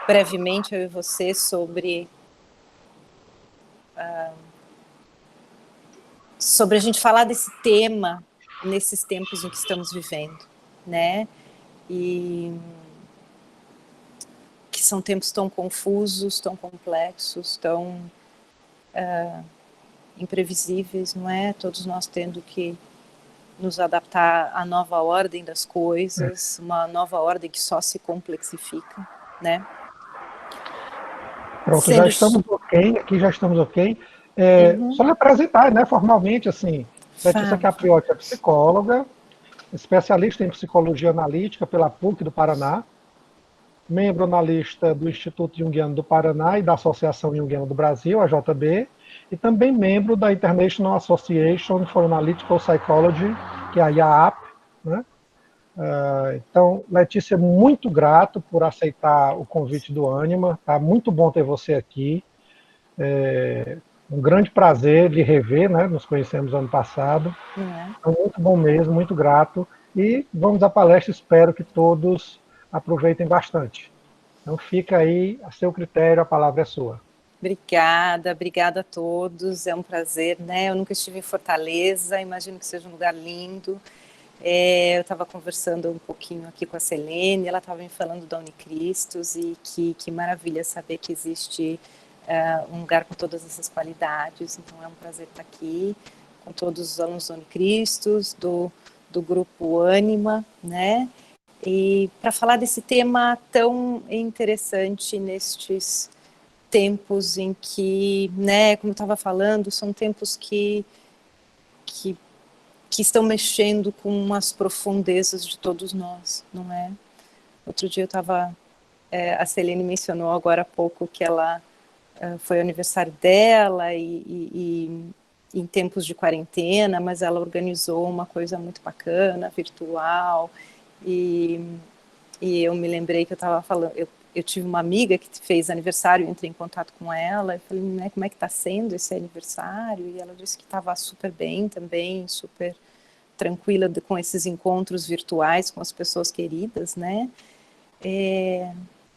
brevemente, eu e você, sobre a gente falar desse tema nesses tempos em que estamos vivendo, né? E que são tempos tão confusos, tão complexos, tão imprevisíveis, não é? Todos nós tendo que nos adaptar à nova ordem das coisas, uma nova ordem que só se complexifica, né? Pronto, já estamos ok, aqui já estamos ok. Só lhe apresentar, né, formalmente, assim, Letícia Fala. Capriotti é psicóloga, especialista em psicologia analítica pela PUC do Paraná, membro analista do Instituto Jungiano do Paraná e da Associação Jungiana do Brasil, a JB, e também membro da International Association for Analytical Psychology, que é a IAAP, né? Então, Letícia, muito grato por aceitar o convite do Anima, tá muito bom ter você aqui, um grande prazer lhe rever, né? Nos conhecemos ano passado, então, muito bom mesmo, muito grato, e vamos à palestra, espero que todos aproveitem bastante. Então fica aí a seu critério, a palavra é sua. Obrigada, obrigada a todos, é um prazer, né? Eu nunca estive em Fortaleza, imagino que seja um lugar lindo. Eu estava conversando um pouquinho aqui com a Selene, ela estava me falando da Unicristos, e que maravilha saber que existe um lugar com todas essas qualidades. Então é um prazer estar aqui com todos os alunos da Unicristos, do grupo Anima, né? E para falar desse tema tão interessante nestes tempos em que, né, como eu estava falando, são tempos que estão mexendo com as profundezas de todos nós, não é? Outro dia eu estava, a Selene mencionou agora há pouco que ela foi aniversário dela e em tempos de quarentena, mas ela organizou uma coisa muito bacana, virtual, e eu me lembrei que eu estava falando, eu tive uma amiga que fez aniversário, entrei em contato com ela, e falei, né, como é que está sendo esse aniversário? E ela disse que estava super bem também, super tranquila com esses encontros virtuais com as pessoas queridas, né?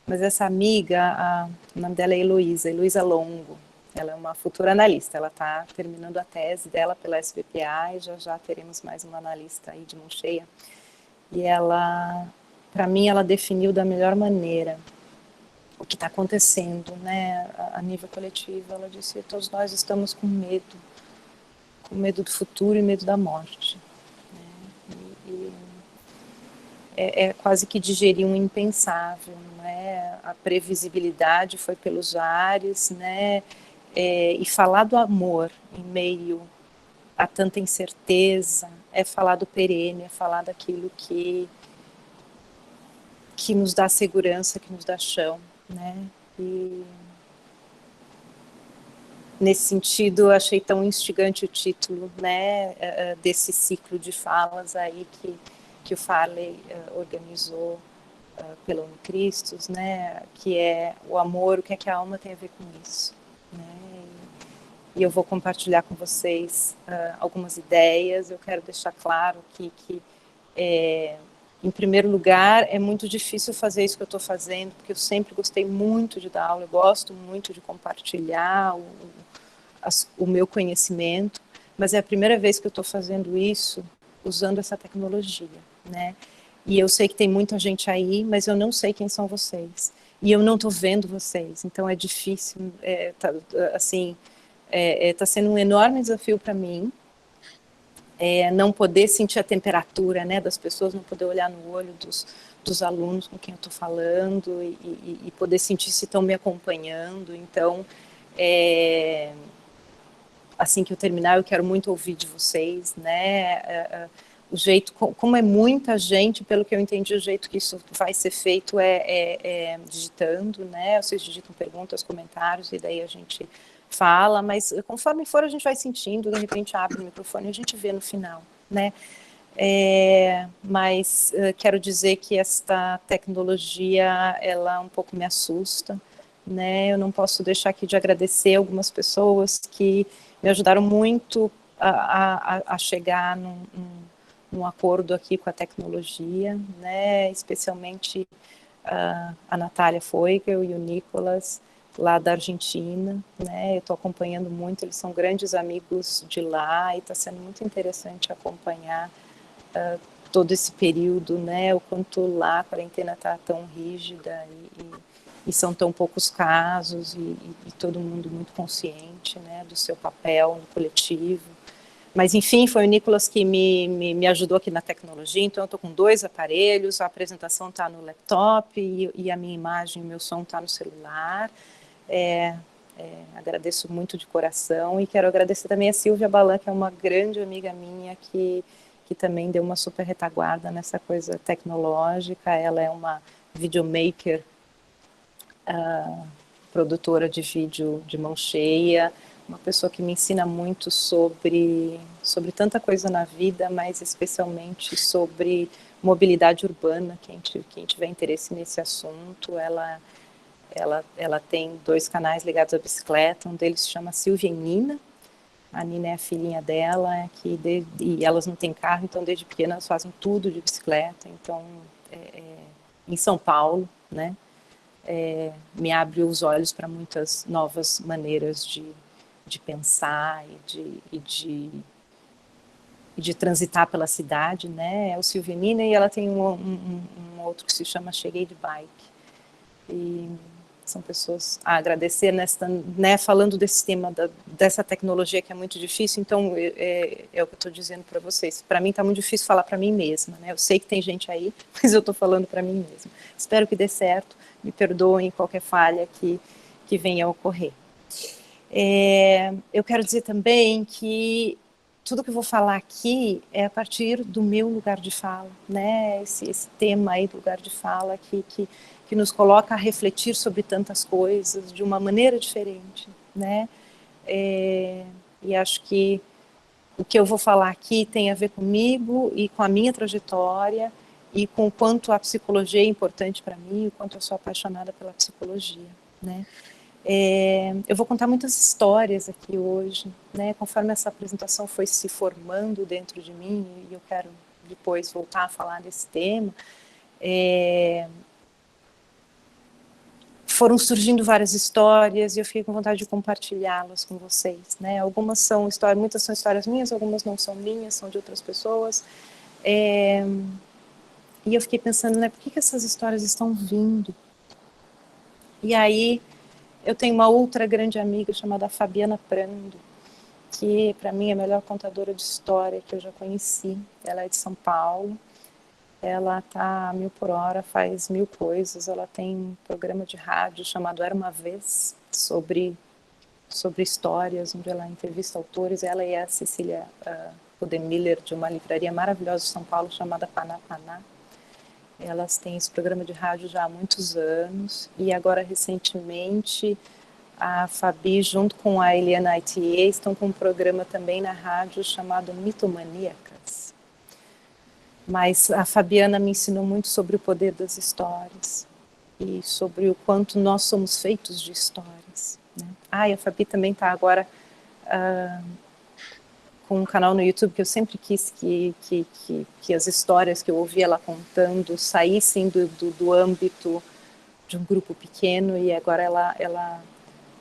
Mas essa amiga, o nome dela é Heloísa Longo, ela é uma futura analista, ela está terminando a tese dela pela SBPA e já teremos mais uma analista aí de mão cheia. E ela, para mim, ela definiu da melhor maneira o que está acontecendo, né, a nível coletivo. Ela disse que todos nós estamos com medo do futuro e medo da morte. É quase que digerir um impensável, não é? A previsibilidade foi pelos ares, né? E falar do amor em meio a tanta incerteza é falar do perene, é falar daquilo que nos dá segurança, que nos dá chão, né? E nesse sentido, eu achei tão instigante o título, né, desse ciclo de falas aí que o Farley organizou pela Unicristos, né, que é o amor, o que é que a alma tem a ver com isso, né? E eu vou compartilhar com vocês algumas ideias. Eu quero deixar claro que em primeiro lugar, é muito difícil fazer isso que eu estou fazendo, porque eu sempre gostei muito de dar aula, eu gosto muito de compartilhar o meu conhecimento, mas é a primeira vez que eu estou fazendo isso usando essa tecnologia, né? E eu sei que tem muita gente aí, mas eu não sei quem são vocês. E eu não estou vendo vocês, então é difícil, tá sendo um enorme desafio para mim, não poder sentir a temperatura, né, das pessoas, não poder olhar no olho dos alunos com quem eu estou falando e poder sentir se estão me acompanhando. Então, assim que eu terminar, eu quero muito ouvir de vocês, né? O jeito, como é muita gente, pelo que eu entendi, o jeito que isso vai ser feito é digitando, né? Vocês digitam perguntas, comentários, e daí a gente fala, mas conforme for a gente vai sentindo, de repente abre o microfone e a gente vê no final, né? Mas quero dizer que esta tecnologia, ela um pouco me assusta, né? Eu não posso deixar aqui de agradecer algumas pessoas que me ajudaram muito a chegar num acordo aqui com a tecnologia, né? Especialmente a Natália Feugel e o Nicolas, lá da Argentina, né? Eu estou acompanhando muito, eles são grandes amigos de lá, e está sendo muito interessante acompanhar todo esse período, né? O quanto lá a quarentena está tão rígida e são tão poucos casos, e todo mundo muito consciente, né, do seu papel no coletivo. Mas, enfim, foi o Nicolas que me ajudou aqui na tecnologia, então eu estou com 2 aparelhos, a apresentação está no laptop e a minha imagem, o meu som está no celular. Agradeço muito de coração, e quero agradecer também a Silvia Balan, que é uma grande amiga minha, que também deu uma super retaguarda nessa coisa tecnológica. Ela é uma videomaker, produtora de vídeo de mão cheia, uma pessoa que me ensina muito sobre tanta coisa na vida, mas especialmente sobre mobilidade urbana. Quem tiver interesse nesse assunto, ela tem 2 canais ligados à bicicleta, um deles se chama Silvia e Nina. A Nina é a filhinha dela, e elas não têm carro, então desde pequenas elas fazem tudo de bicicleta. Então, em São Paulo, né? Me abre os olhos para muitas novas maneiras de pensar e de transitar pela cidade, né? É o Silvinina, e ela tem um outro que se chama Cheguei de Bike. E são pessoas a agradecer nesta, né, falando desse tema dessa tecnologia que é muito difícil. Então é o que eu estou dizendo para vocês. Para mim está muito difícil falar para mim mesma, né? Eu sei que tem gente aí, mas eu estou falando para mim mesma. Espero que dê certo. Me perdoem qualquer falha que venha a ocorrer. Eu quero dizer também que tudo que eu vou falar aqui é a partir do meu lugar de fala, né? Esse tema aí do lugar de fala que nos coloca a refletir sobre tantas coisas de uma maneira diferente, né? E acho que o que eu vou falar aqui tem a ver comigo e com a minha trajetória, e com o quanto a psicologia é importante para mim, o quanto eu sou apaixonada pela psicologia, né? Eu vou contar muitas histórias aqui hoje, né? Conforme essa apresentação foi se formando dentro de mim, e eu quero depois voltar a falar desse tema, foram surgindo várias histórias, e eu fiquei com vontade de compartilhá-las com vocês, né? Algumas são histórias, muitas são histórias minhas, algumas não são minhas, são de outras pessoas. E eu fiquei pensando, né, por que essas histórias estão vindo? E aí eu tenho uma outra grande amiga chamada Fabiana Prando, que para mim é a melhor contadora de história que eu já conheci. Ela é de São Paulo, ela está a 1000 por hora, faz 1000 coisas. Ela tem um programa de rádio chamado Era uma Vez, sobre histórias, onde ela entrevista autores. Ela e a Cecília Podemiller, de uma livraria maravilhosa de São Paulo chamada Paná Paná. Elas têm esse programa de rádio já há muitos anos, e agora recentemente a Fabi, junto com a Eliana Aitier, estão com um programa também na rádio chamado Mitomaníacas. Mas a Fabiana me ensinou muito sobre o poder das histórias e sobre o quanto nós somos feitos de histórias, né? E a Fabi também está agora com um canal no YouTube, que eu sempre quis que as histórias que eu ouvi ela contando saíssem do âmbito de um grupo pequeno, e agora ela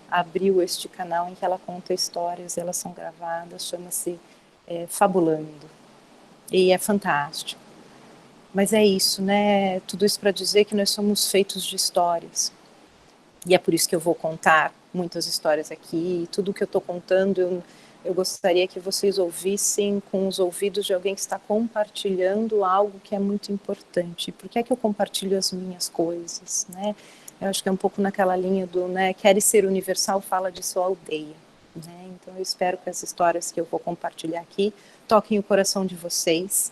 abriu este canal em que ela conta histórias, elas são gravadas, chama-se Fabulando, e é fantástico. Mas é isso, né? Tudo isso para dizer que nós somos feitos de histórias, e é por isso que eu vou contar muitas histórias aqui. E tudo que eu estou contando, eu gostaria que vocês ouvissem com os ouvidos de alguém que está compartilhando algo que é muito importante. Por que é que eu compartilho as minhas coisas, né? Eu acho que é um pouco naquela linha do, né, queres ser universal, fala de sua aldeia, né? Então eu espero que as histórias que eu vou compartilhar aqui toquem o coração de vocês.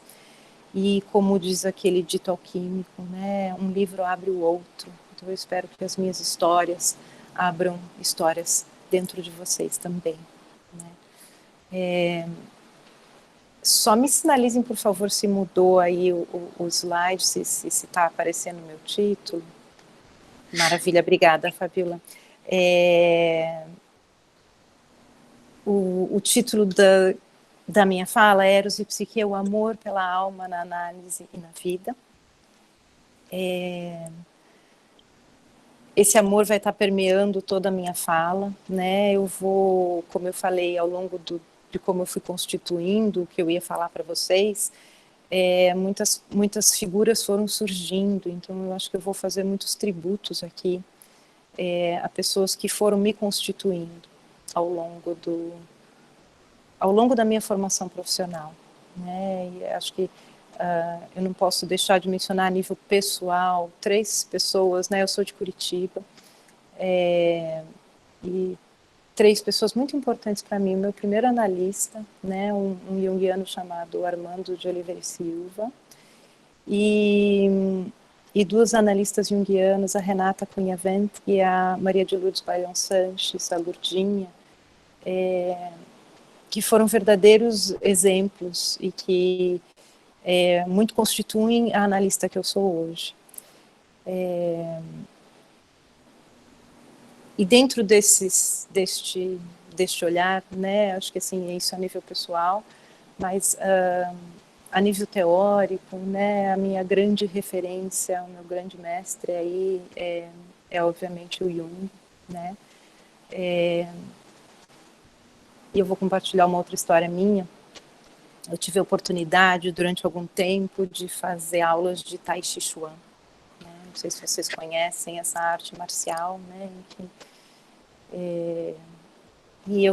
E como diz aquele dito alquímico, né, um livro abre o outro. Então eu espero que as minhas histórias abram histórias dentro de vocês também, né? Só me sinalizem, por favor, se mudou aí o slide, se está aparecendo o meu título. Maravilha, obrigada, Fabiola. O título da minha fala é Eros e Psique, o amor pela alma na análise e na vida. esse amor vai estar permeando toda a minha fala, né? Eu vou, como eu falei, ao longo de como eu fui constituindo o que eu ia falar para vocês, muitas figuras foram surgindo, então eu acho que eu vou fazer muitos tributos aqui a pessoas que foram me constituindo ao longo da minha formação profissional, né? E acho que eu não posso deixar de mencionar a nível pessoal 3 pessoas, né? Eu sou de Curitiba, e 3 pessoas muito importantes para mim. O meu primeiro analista, né? Um junguiano chamado Armando de Oliveira e Silva, e 2 analistas junguianas, a Renata Cunha Vent e a Maria de Lourdes Baião Sanches, a Lurdinha, que foram verdadeiros exemplos e que muito constituem a analista que eu sou hoje. E dentro deste olhar, né, acho que assim, isso a nível pessoal, mas a nível teórico, né, a minha grande referência, o meu grande mestre aí é obviamente o Jung, né. E eu vou compartilhar uma outra história minha. Eu tive a oportunidade, durante algum tempo, de fazer aulas de Tai Chi Chuan. Né? Não sei se vocês conhecem essa arte marcial, né? E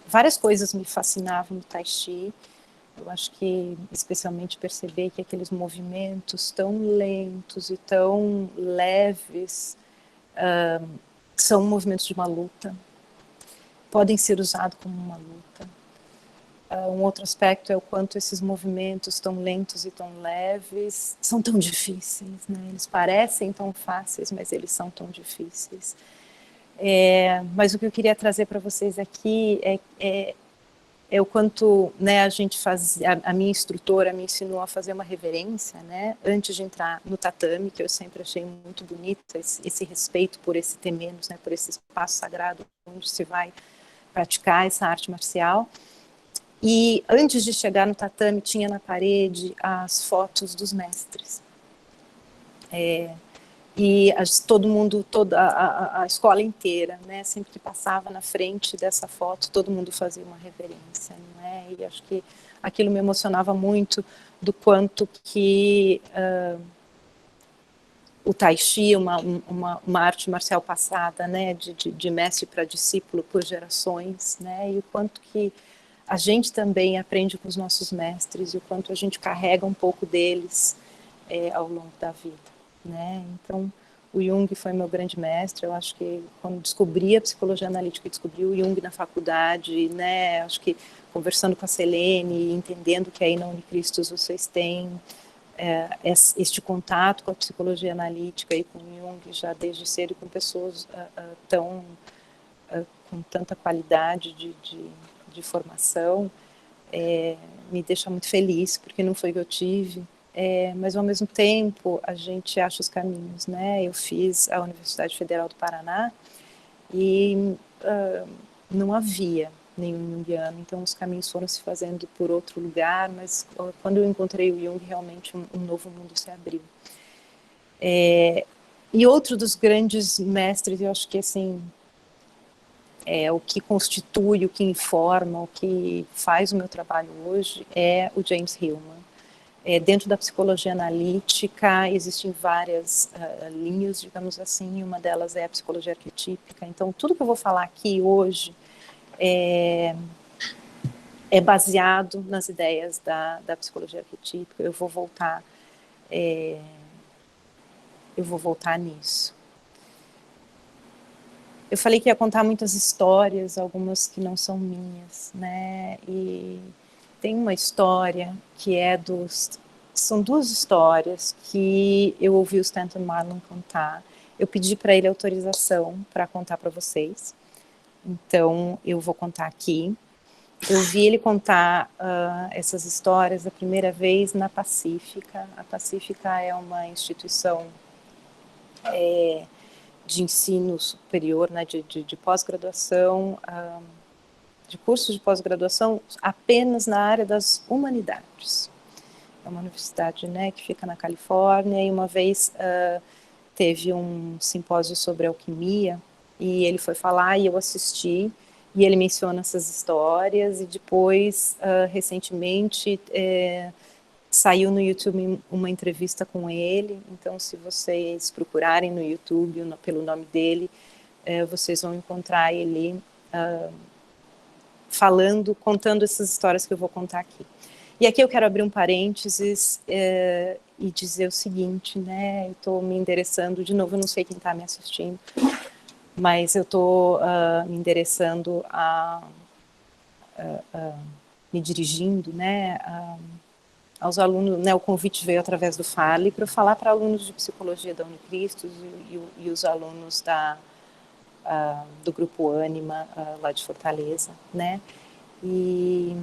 várias coisas me fascinavam no Tai Chi. Eu acho que, especialmente, perceber que aqueles movimentos tão lentos e tão leves são movimentos de uma luta, podem ser usados como uma luta. Um outro aspecto é o quanto esses movimentos tão lentos e tão leves são tão difíceis, né? Eles parecem tão fáceis, mas eles são tão difíceis. Mas o que eu queria trazer para vocês aqui é o quanto, né, a gente a minha instrutora me ensinou a fazer uma reverência, né, antes de entrar no tatame, que eu sempre achei muito bonito, esse respeito por esse temenos, né, por esse espaço sagrado onde se vai praticar essa arte marcial. E antes de chegar no tatame, tinha na parede as fotos dos mestres. E todo mundo, toda a escola inteira, né, sempre que passava na frente dessa foto, todo mundo fazia uma reverência, não é? E acho que aquilo me emocionava muito, do quanto que o Tai Chi, uma arte marcial passada, né, de mestre para discípulo por gerações, né, e o quanto que a gente também aprende com os nossos mestres e o quanto a gente carrega um pouco deles ao longo da vida, né? Então, o Jung foi meu grande mestre. Eu acho que quando descobri a psicologia analítica, descobri o Jung na faculdade, né? Acho que conversando com a Selene, entendendo que aí na Unicristos vocês têm este contato com a psicologia analítica e com o Jung já desde cedo, com pessoas com tanta qualidade de formação, me deixa muito feliz, porque não foi que eu tive, mas ao mesmo tempo a gente acha os caminhos, né? Eu fiz a Universidade Federal do Paraná e não havia nenhum junguiano, então os caminhos foram se fazendo por outro lugar, mas quando eu encontrei o Jung, realmente um novo mundo se abriu. E outro dos grandes mestres, eu acho que assim, o que constitui, o que informa, o que faz o meu trabalho hoje é o James Hillman. Dentro da psicologia analítica existem várias linhas, digamos assim, uma delas é a psicologia arquetípica. Então, tudo que eu vou falar aqui hoje é baseado nas ideias da psicologia arquetípica. Eu vou voltar nisso. Eu falei que ia contar muitas histórias, algumas que não são minhas, né? E tem uma história que são 2 histórias que eu ouvi o Stanton Marlon contar. Eu pedi para ele autorização para contar para vocês, então eu vou contar aqui. Eu vi ele contar essas histórias a primeira vez na Pacífica. A Pacífica é uma instituição de ensino superior, né, de pós-graduação, de cursos de pós-graduação apenas na área das humanidades. É uma universidade, né, que fica na Califórnia, e uma vez teve um simpósio sobre alquimia, e ele foi falar e eu assisti, e ele menciona essas histórias, e depois, recentemente, saiu no YouTube uma entrevista com ele, então se vocês procurarem no YouTube pelo nome dele, vocês vão encontrar ele contando essas histórias que eu vou contar aqui. E aqui eu quero abrir um parênteses e dizer o seguinte, né, eu estou me endereçando, de novo, eu não sei quem está me assistindo, mas eu estou me endereçando me dirigindo, né, aos alunos, né, o convite veio através do Farley para eu falar para alunos de psicologia da Unicristos e os alunos do grupo Ânima, lá de Fortaleza, né, e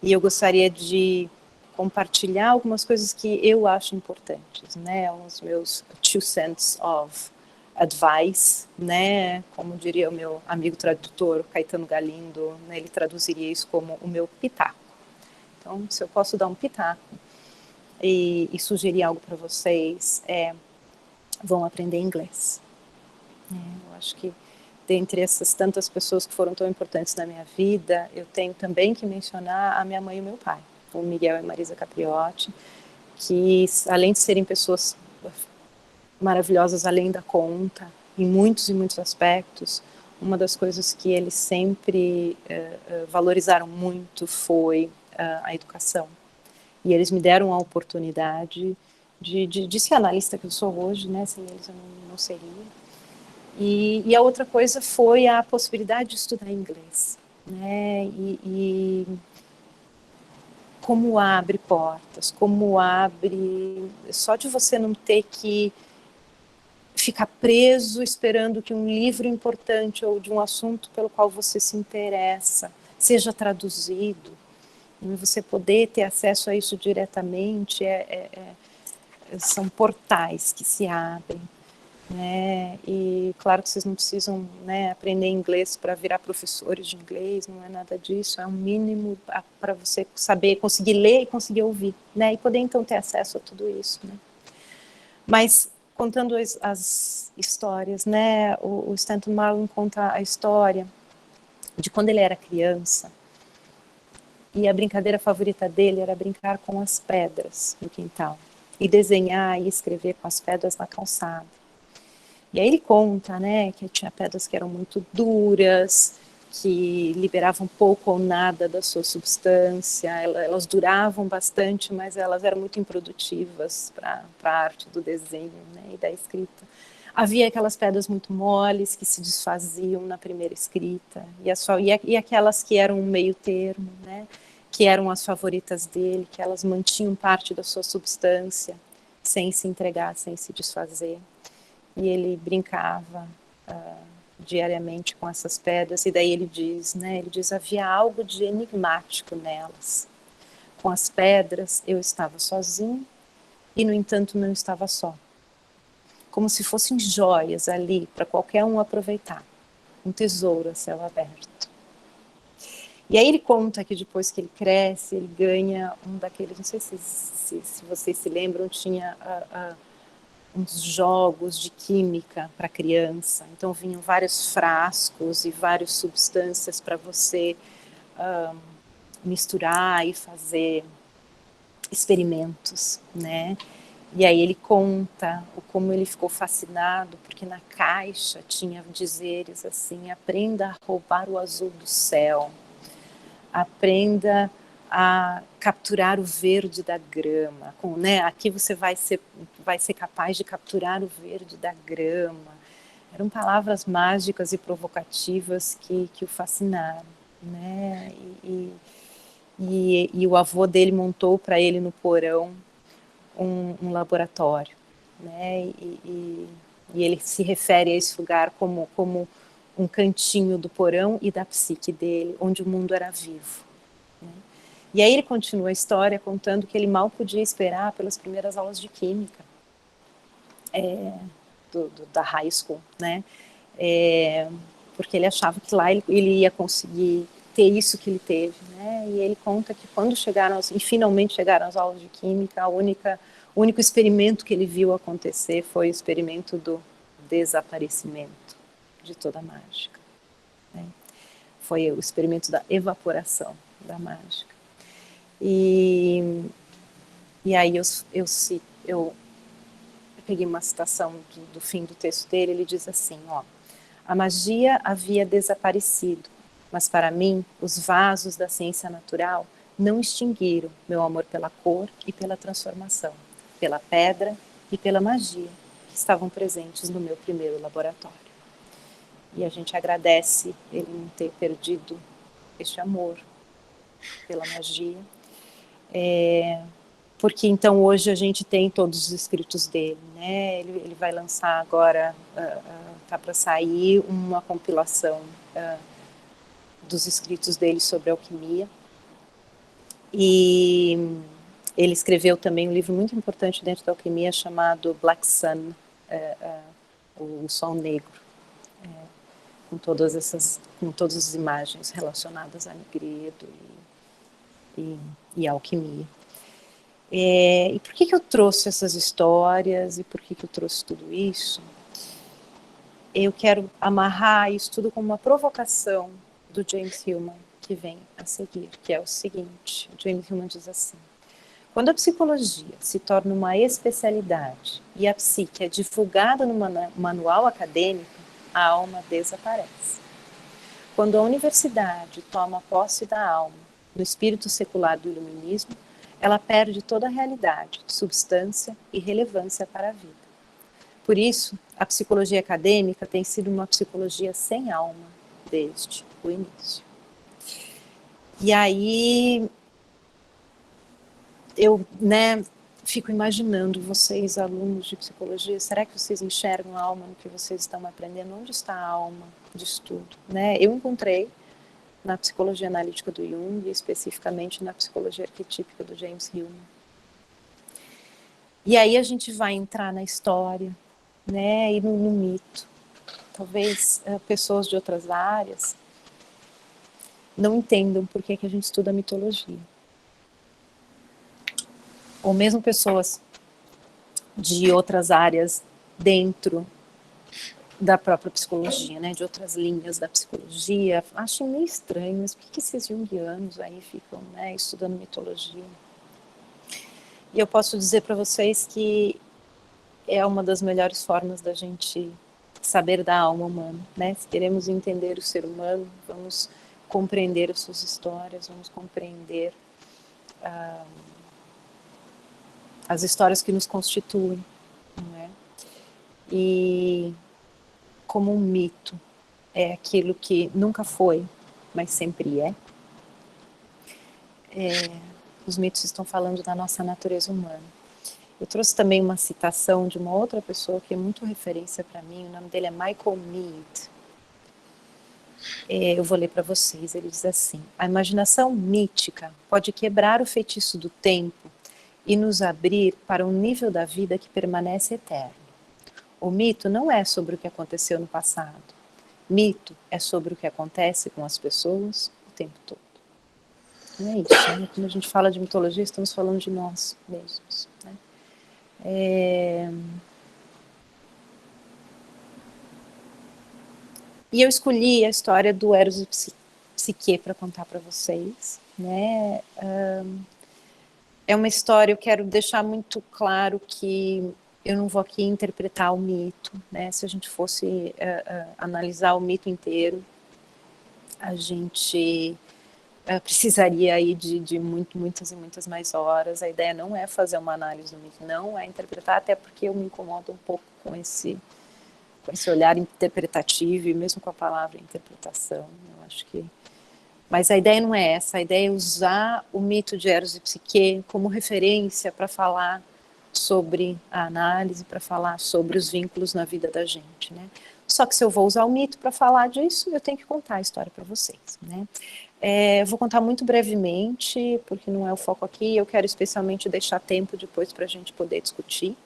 eu gostaria de compartilhar algumas coisas que eu acho importantes, né, os meus 2 cents of advice, né, como diria o meu amigo tradutor Caetano Galindo, né, ele traduziria isso como o meu pitaco. Então, se eu posso dar um pitaco e sugerir algo para vocês, vão aprender inglês. Eu acho que dentre essas tantas pessoas que foram tão importantes na minha vida, eu tenho também que mencionar a minha mãe e o meu pai, o Miguel e a Marisa Capriotti, que além de serem pessoas maravilhosas além da conta, em muitos e muitos aspectos, uma das coisas que eles sempre valorizaram muito foi a educação. E eles me deram a oportunidade de ser analista que eu sou hoje, né? Sem eles eu não seria. E a outra coisa foi a possibilidade de estudar inglês, né? E como abre portas, como abre... Só de você não ter que ficar preso esperando que um livro importante ou de um assunto pelo qual você se interessa seja traduzido, e você poder ter acesso a isso diretamente, são portais que se abrem, né? E claro que vocês não precisam, né, aprender inglês para virar professores de inglês, não é nada disso, é um mínimo para você saber, conseguir ler e conseguir ouvir, né? E poder então ter acesso a tudo isso, né? Mas contando as histórias, né? O Stanton Marlin conta a história de quando ele era criança, e a brincadeira favorita dele era brincar com as pedras no quintal, e desenhar e escrever com as pedras na calçada. E aí ele conta, né, que tinha pedras que eram muito duras, que liberavam pouco ou nada da sua substância, elas duravam bastante, mas elas eram muito improdutivas para a arte do desenho, né, e da escrita. Havia aquelas pedras muito moles que se desfaziam na primeira escrita, e aquelas que eram um meio termo, né, que eram as favoritas dele, que elas mantinham parte da sua substância, sem se entregar, sem se desfazer. E ele brincava diariamente com essas pedras, e daí ele diz, havia algo de enigmático nelas. Com as pedras eu estava sozinho, e no entanto não estava só. Como se fossem joias ali para qualquer um aproveitar. Um tesouro a céu aberto. E aí ele conta que depois que ele cresce, ele ganha um daqueles, não sei se vocês se lembram, tinha uns jogos de química para criança. Então vinham vários frascos e várias substâncias para você misturar e fazer experimentos, né? E aí ele conta como ele ficou fascinado, porque na caixa tinha dizeres assim: aprenda a roubar o azul do céu, aprenda a capturar o verde da grama, né? Aqui você vai ser capaz de capturar o verde da grama. Eram palavras mágicas e provocativas que o fascinaram, né? E o avô dele montou para ele no porão um laboratório, né? E ele se refere a esse lugar como um cantinho do porão e da psique dele, onde o mundo era vivo, né? E aí ele continua a história contando que ele mal podia esperar pelas primeiras aulas de química da high school, né? Porque ele achava que lá ele ia conseguir ter isso que ele teve, né? E ele conta que quando finalmente chegaram as aulas de química, O único experimento que ele viu acontecer foi o experimento do desaparecimento de toda a mágica, né? Foi o experimento da evaporação da mágica. E aí eu peguei uma citação do fim do texto dele, ele diz assim, ó: a magia havia desaparecido, mas para mim os vasos da ciência natural não extinguiram meu amor pela cor e pela transformação, pela pedra e pela magia que estavam presentes no meu primeiro laboratório. E a gente agradece ele não ter perdido este amor pela magia, porque então hoje a gente tem todos os escritos dele, né? Ele vai lançar agora, tá para sair uma compilação dos escritos dele sobre alquimia, e ele escreveu também um livro muito importante dentro da alquimia chamado Black Sun, o Sol Negro, com todas as imagens relacionadas a Nigredo e alquimia. E por que eu trouxe essas histórias e por que eu trouxe tudo isso? Eu quero amarrar isso tudo com uma provocação do James Hillman, que vem a seguir, que é o seguinte: o James Hillman diz assim: quando a psicologia se torna uma especialidade e a psique é divulgada no manual acadêmico, a alma desaparece. Quando a universidade toma posse da alma, no espírito secular do iluminismo, ela perde toda a realidade, substância e relevância para a vida. Por isso, a psicologia acadêmica tem sido uma psicologia sem alma desde o início. E aí, eu, fico imaginando vocês, alunos de psicologia, será que vocês enxergam a alma no que vocês estão aprendendo? Onde está a alma disso tudo? Eu encontrei na psicologia analítica do Jung, e especificamente na psicologia arquetípica do James Hillman. E aí a gente vai entrar na história, e no mito. Talvez pessoas de outras áreas não entendam por que a gente estuda mitologia. Ou mesmo pessoas de outras áreas dentro da própria psicologia, de outras linhas da psicologia, acham meio estranho, mas por que esses junguianos aí ficam estudando mitologia? E eu posso dizer para vocês que é uma das melhores formas da gente saber da alma humana, Se queremos entender o ser humano, vamos compreender as suas histórias, vamos compreender as histórias que nos constituem, não é? E como um mito é aquilo que nunca foi, mas sempre é. Os mitos estão falando da nossa natureza humana. Eu trouxe também uma citação de uma outra pessoa que é muito referência para mim, o nome dele é Michael Meade. Eu vou ler para vocês, ele diz assim: a imaginação mítica pode quebrar o feitiço do tempo e nos abrir para um nível da vida que permanece eterno. O mito não é sobre o que aconteceu no passado. Mito é sobre o que acontece com as pessoas o tempo todo. Não é isso, Quando a gente fala de mitologia, estamos falando de nós mesmos, E eu escolhi a história do Eros e Psique para contar para vocês, É uma história, eu quero deixar muito claro que eu não vou aqui interpretar o mito, Se a gente fosse analisar o mito inteiro, a gente precisaria aí de muitas e muitas mais horas. A ideia não é fazer uma análise do mito, não é interpretar, até porque eu me incomodo um pouco com esse olhar interpretativo, e mesmo com a palavra interpretação, eu acho que... Mas a ideia não é essa, a ideia é usar o mito de Eros e Psique como referência para falar sobre a análise, para falar sobre os vínculos na vida da gente, Só que se eu vou usar o mito para falar disso, eu tenho que contar a história para vocês, Eu vou contar muito brevemente, porque não é o foco aqui, eu quero especialmente deixar tempo depois para a gente poder discutir.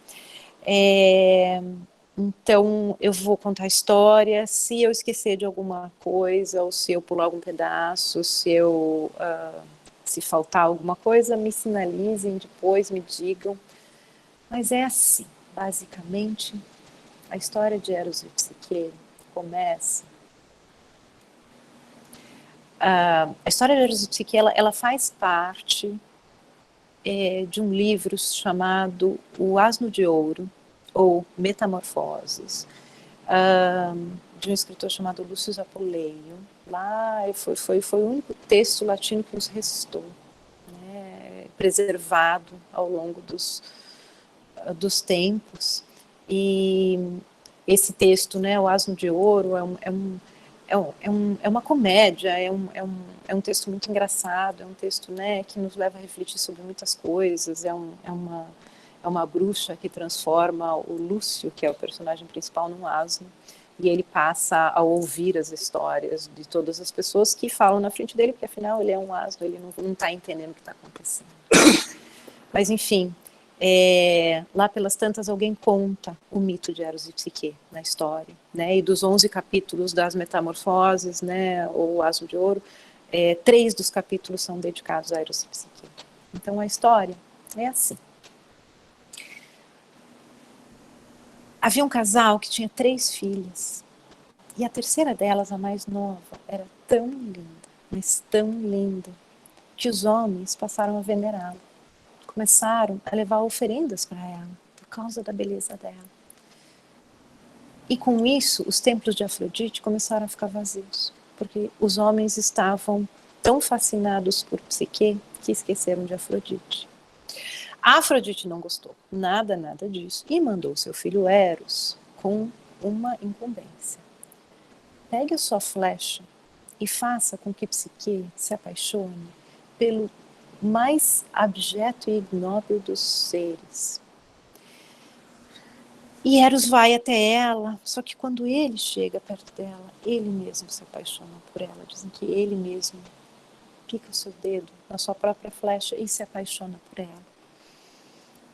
Então, eu vou contar a história. Se eu esquecer de alguma coisa, ou se eu pular algum pedaço, se faltar alguma coisa, me sinalizem depois, me digam, Mas é assim, basicamente, a história de Eros e Psique começa... A história de Eros e Psique, ela faz parte de um livro chamado O Asno de Ouro, ou Metamorfoses, de um escritor chamado Lúcio Apuleio. Lá foi o único texto latino que nos restou, né, preservado ao longo dos tempos. E esse texto, né, O Asno de Ouro, é uma comédia, é um texto muito engraçado, é um texto, né, que nos leva a refletir sobre muitas coisas, é uma bruxa que transforma o Lúcio, que é o personagem principal, num asno, e ele passa a ouvir as histórias de todas as pessoas que falam na frente dele, porque afinal ele é um asno, ele não está entendendo o que está acontecendo. Mas enfim, lá pelas tantas alguém conta o mito de Eros e Psique na história, né? E dos 11 capítulos das Metamorfoses, né, ou Asno de Ouro, 3 dos capítulos são dedicados a Eros e Psique. Então a história é assim. Havia um casal que tinha 3 filhas, e a terceira delas, a mais nova, era tão linda, mas tão linda, que os homens passaram a venerá-la. Começaram a levar oferendas para ela, por causa da beleza dela. E com isso, os templos de Afrodite começaram a ficar vazios, porque os homens estavam tão fascinados por Psique que esqueceram de Afrodite. A Afrodite não gostou nada disso e mandou seu filho Eros com uma incumbência. Pegue a sua flecha e faça com que Psique se apaixone pelo mais abjeto e ignóbil dos seres. E Eros vai até ela, só que quando ele chega perto dela, ele mesmo se apaixona por ela. Dizem que ele mesmo pica o seu dedo na sua própria flecha e se apaixona por ela.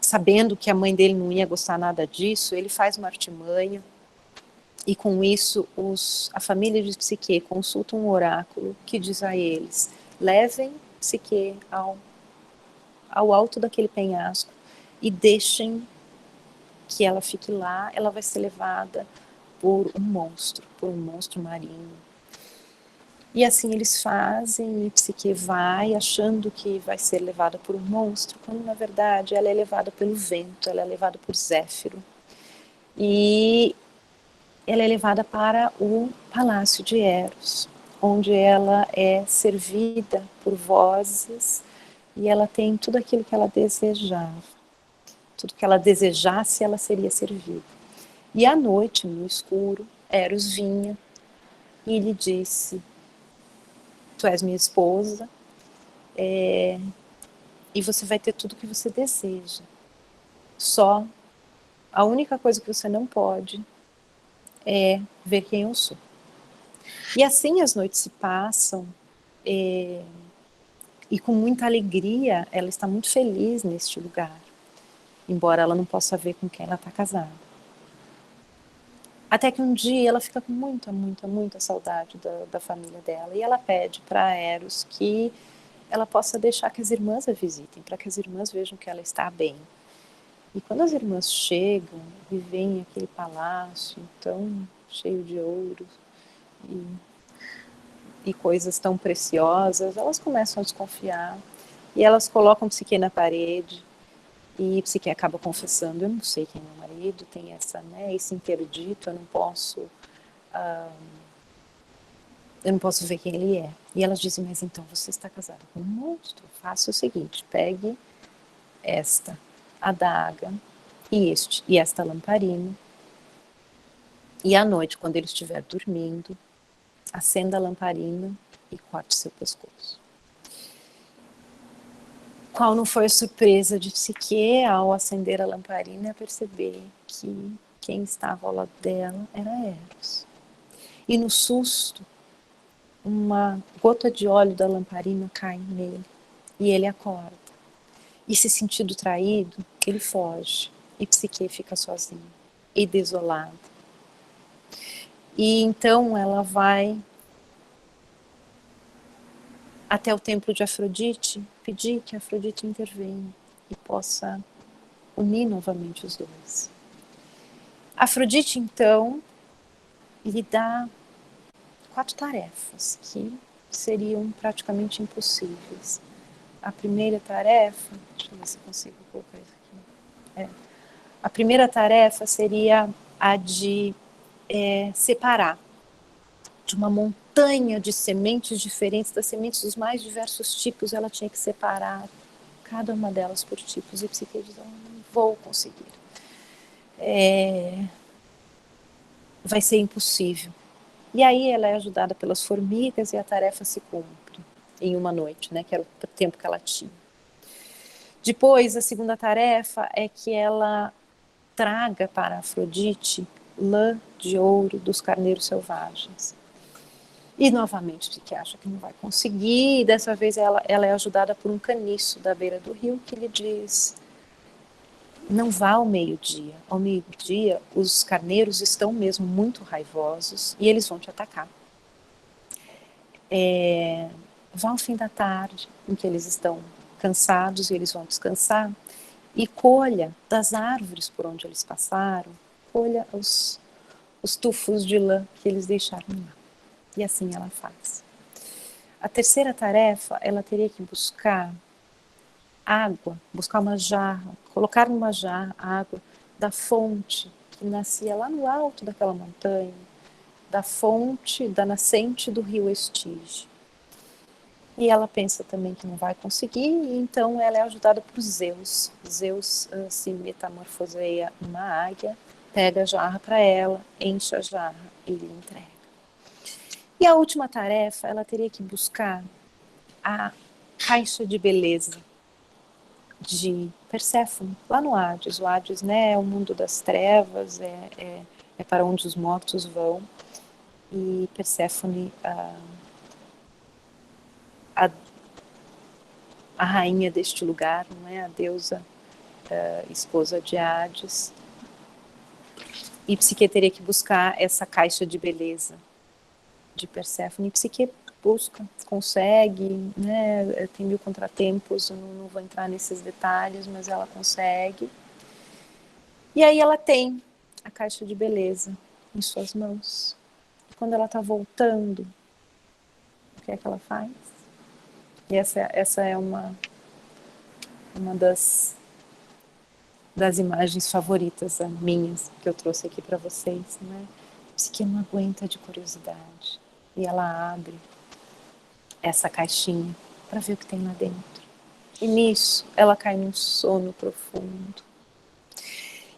Sabendo que a mãe dele não ia gostar nada disso, ele faz uma artimanha, e com isso a família de Psique consulta um oráculo que diz a eles: levem Psique ao alto daquele penhasco e deixem que ela fique lá. Ela vai ser levada por um monstro marinho. E assim eles fazem, e Psique vai achando que vai ser levada por um monstro, quando na verdade ela é levada pelo vento, ela é levada por Zéfiro. E ela é levada para o palácio de Eros, onde ela é servida por vozes e ela tem tudo aquilo que ela desejava. Tudo que ela desejasse, ela seria servida. E à noite, no escuro, Eros vinha e lhe disse: tu és minha esposa, e você vai ter tudo que você deseja. Só a única coisa que você não pode é ver quem eu sou. E assim as noites se passam, e com muita alegria, ela está muito feliz neste lugar, embora ela não possa ver com quem ela está casada. Até que um dia ela fica com muita saudade da família dela, e ela pede para Eros que ela possa deixar que as irmãs a visitem, para que as irmãs vejam que ela está bem. E quando as irmãs chegam e veem aquele palácio tão cheio de ouro e coisas tão preciosas, elas começam a desconfiar, e elas colocam Psique na parede, e Psique acaba confessando: eu não sei quem é meu marido, tem esse interdito, eu não posso ver quem ele é. E elas dizem: mas então você está casada com um monstro, faça o seguinte, pegue esta adaga e esta lamparina, e à noite, quando ele estiver dormindo, acenda a lamparina e corte seu pescoço. Qual não foi a surpresa de Psique ao acender a lamparina e perceber que quem estava ao lado dela era Eros. E no susto, uma gota de óleo da lamparina cai nele e ele acorda. E se sentindo traído, ele foge e Psique fica sozinha e desolada. E então ela vai até o templo de Afrodite, pedir que Afrodite intervenha e possa unir novamente os dois. Afrodite, então, lhe dá 4 tarefas que seriam praticamente impossíveis. A primeira tarefa, deixa eu ver se eu consigo colocar isso aqui. A primeira tarefa seria a de separar de uma montanha de sementes diferentes, das sementes dos mais diversos tipos, ela tinha que separar cada uma delas por tipos, e Psique diz, não vou conseguir. Vai ser impossível. E aí ela é ajudada pelas formigas e a tarefa se cumpre em uma noite, né, que era o tempo que ela tinha. Depois, a segunda tarefa é que ela traga para Afrodite lã de ouro dos carneiros selvagens. E novamente o Psique acha que não vai conseguir, e dessa vez ela é ajudada por um caniço da beira do rio que lhe diz: não vá ao meio-dia. Ao meio-dia, os carneiros estão mesmo muito raivosos e eles vão te atacar. Vá ao fim da tarde, em que eles estão cansados e eles vão descansar, e colha das árvores por onde eles passaram, colha os tufos de lã que eles deixaram lá. E assim ela faz. A terceira tarefa, ela teria que buscar água, buscar uma jarra, colocar numa jarra água da fonte que nascia lá no alto daquela montanha, da fonte, da nascente do rio Estige. E ela pensa também que não vai conseguir, e então ela é ajudada por Zeus. Zeus se metamorfoseia numa águia, pega a jarra para ela, enche a jarra e lhe entrega. E a última tarefa, ela teria que buscar a caixa de beleza de Perséfone, lá no Hades. O Hades, né, é o mundo das trevas, é para onde os mortos vão. E Perséfone, a rainha deste lugar, não é? A deusa, esposa de Hades. E Psique teria que buscar essa caixa de beleza de Perséfone. E Psique busca, consegue, né? Tem 1000 contratempos, não vou entrar nesses detalhes, mas ela consegue. E aí ela tem a caixa de beleza em suas mãos. E quando ela está voltando, o que é que ela faz? E essa é uma das imagens favoritas minhas que eu trouxe aqui para vocês, né? Psique não aguenta de curiosidade e ela abre essa caixinha para ver o que tem lá dentro. E nisso ela cai num sono profundo.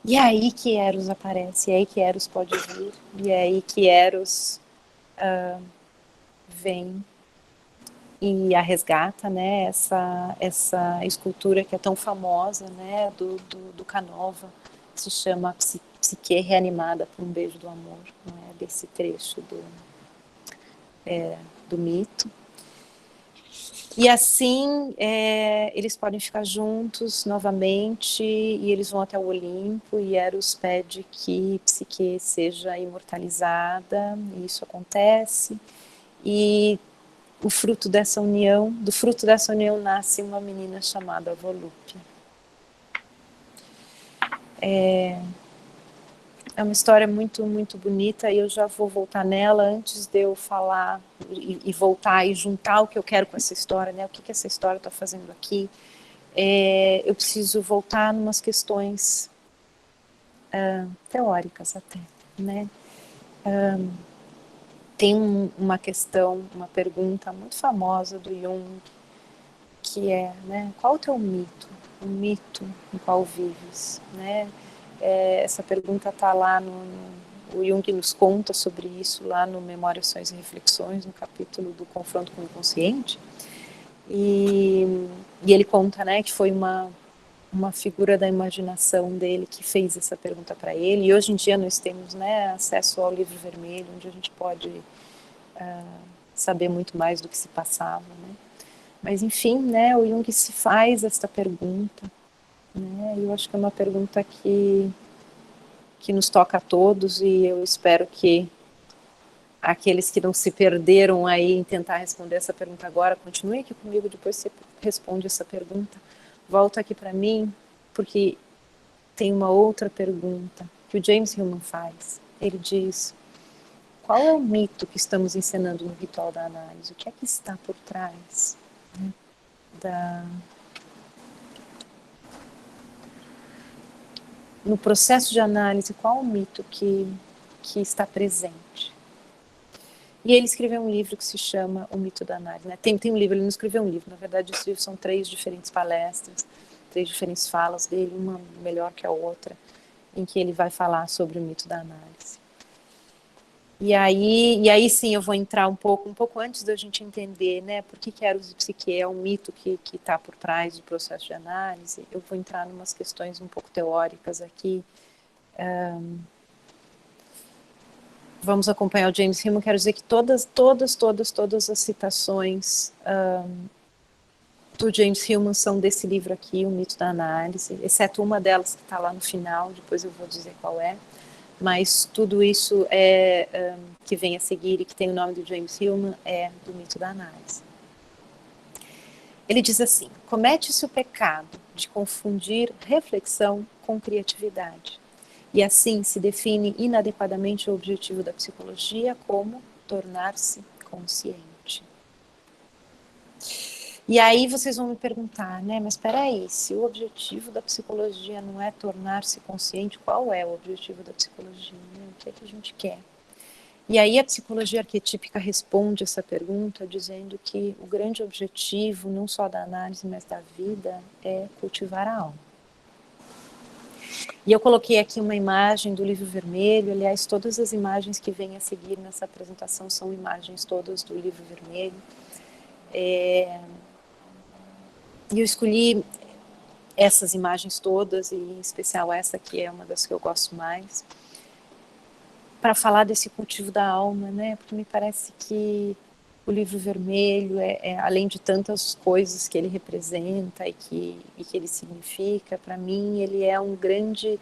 E é aí que Eros aparece, e é aí que Eros pode vir, e é aí que Eros vem e a resgata, né, essa escultura que é tão famosa, né, do Canova, que se chama Psique reanimada por um beijo do amor, não é, desse trecho do mito. E assim eles podem ficar juntos novamente e eles vão até o Olimpo e Eros pede que Psique seja imortalizada, e isso acontece, e do fruto dessa união nasce uma menina chamada Volúpia. É uma história muito, muito bonita, e eu já vou voltar nela antes de eu falar e voltar e juntar o que eu quero com essa história, né? O que essa história está fazendo aqui. Eu preciso voltar em umas questões teóricas até, né? Tem uma questão, uma pergunta muito famosa do Jung, que é, né, qual o teu mito? O mito em qual vives, né? Essa pergunta está lá o Jung nos conta sobre isso lá no Memórias, Sonhos e Reflexões, no capítulo do Confronto com o Inconsciente, e ele conta, né, que foi uma figura da imaginação dele que fez essa pergunta para ele, e hoje em dia nós temos, né, acesso ao livro vermelho, onde a gente pode saber muito mais do que se passava, né? Mas enfim, né, o Jung se faz esta pergunta, né, e eu acho que é uma pergunta que nos toca a todos, e eu espero que aqueles que não se perderam aí em tentar responder essa pergunta agora, continuem aqui comigo, depois você responde essa pergunta, volta aqui para mim, porque tem uma outra pergunta que o James Hillman faz. Ele diz: qual é o mito que estamos encenando no ritual da análise? O que é que está por trás, né, no processo de análise? Qual o mito que está presente? E ele escreveu um livro que se chama O Mito da Análise. Né? Tem um livro, ele não escreveu um livro, na verdade esse livro são 3 diferentes palestras, 3 diferentes falas dele, uma melhor que a outra, em que ele vai falar sobre o mito da análise. E aí sim eu vou entrar um pouco antes da gente entender, né, por que Eros e Psique é um mito que está por trás do processo de análise. Eu vou entrar em umas questões um pouco teóricas aqui. Vamos acompanhar o James Hillman. Quero dizer que todas as citações do James Hillman são desse livro aqui, O Mito da Análise, exceto uma delas que está lá no final, depois eu vou dizer qual é. Mas tudo isso que vem a seguir e que tem o nome do James Hillman é do Mito da Análise. Ele diz assim: comete-se o pecado de confundir reflexão com criatividade. E assim se define inadequadamente o objetivo da psicologia como tornar-se consciente. E aí vocês vão me perguntar, né, mas espera aí, se o objetivo da psicologia não é tornar-se consciente, qual é o objetivo da psicologia? Né? O que é que a gente quer? E aí a psicologia arquetípica responde essa pergunta dizendo que o grande objetivo, não só da análise, mas da vida, é cultivar a alma. E eu coloquei aqui uma imagem do livro vermelho. Aliás, todas as imagens que vêm a seguir nessa apresentação são imagens todas do livro vermelho. E eu escolhi essas imagens todas, e em especial essa que é uma das que eu gosto mais, para falar desse cultivo da alma, né? Porque me parece que o livro vermelho, além de tantas coisas que ele representa e que ele significa, para mim ele é um grande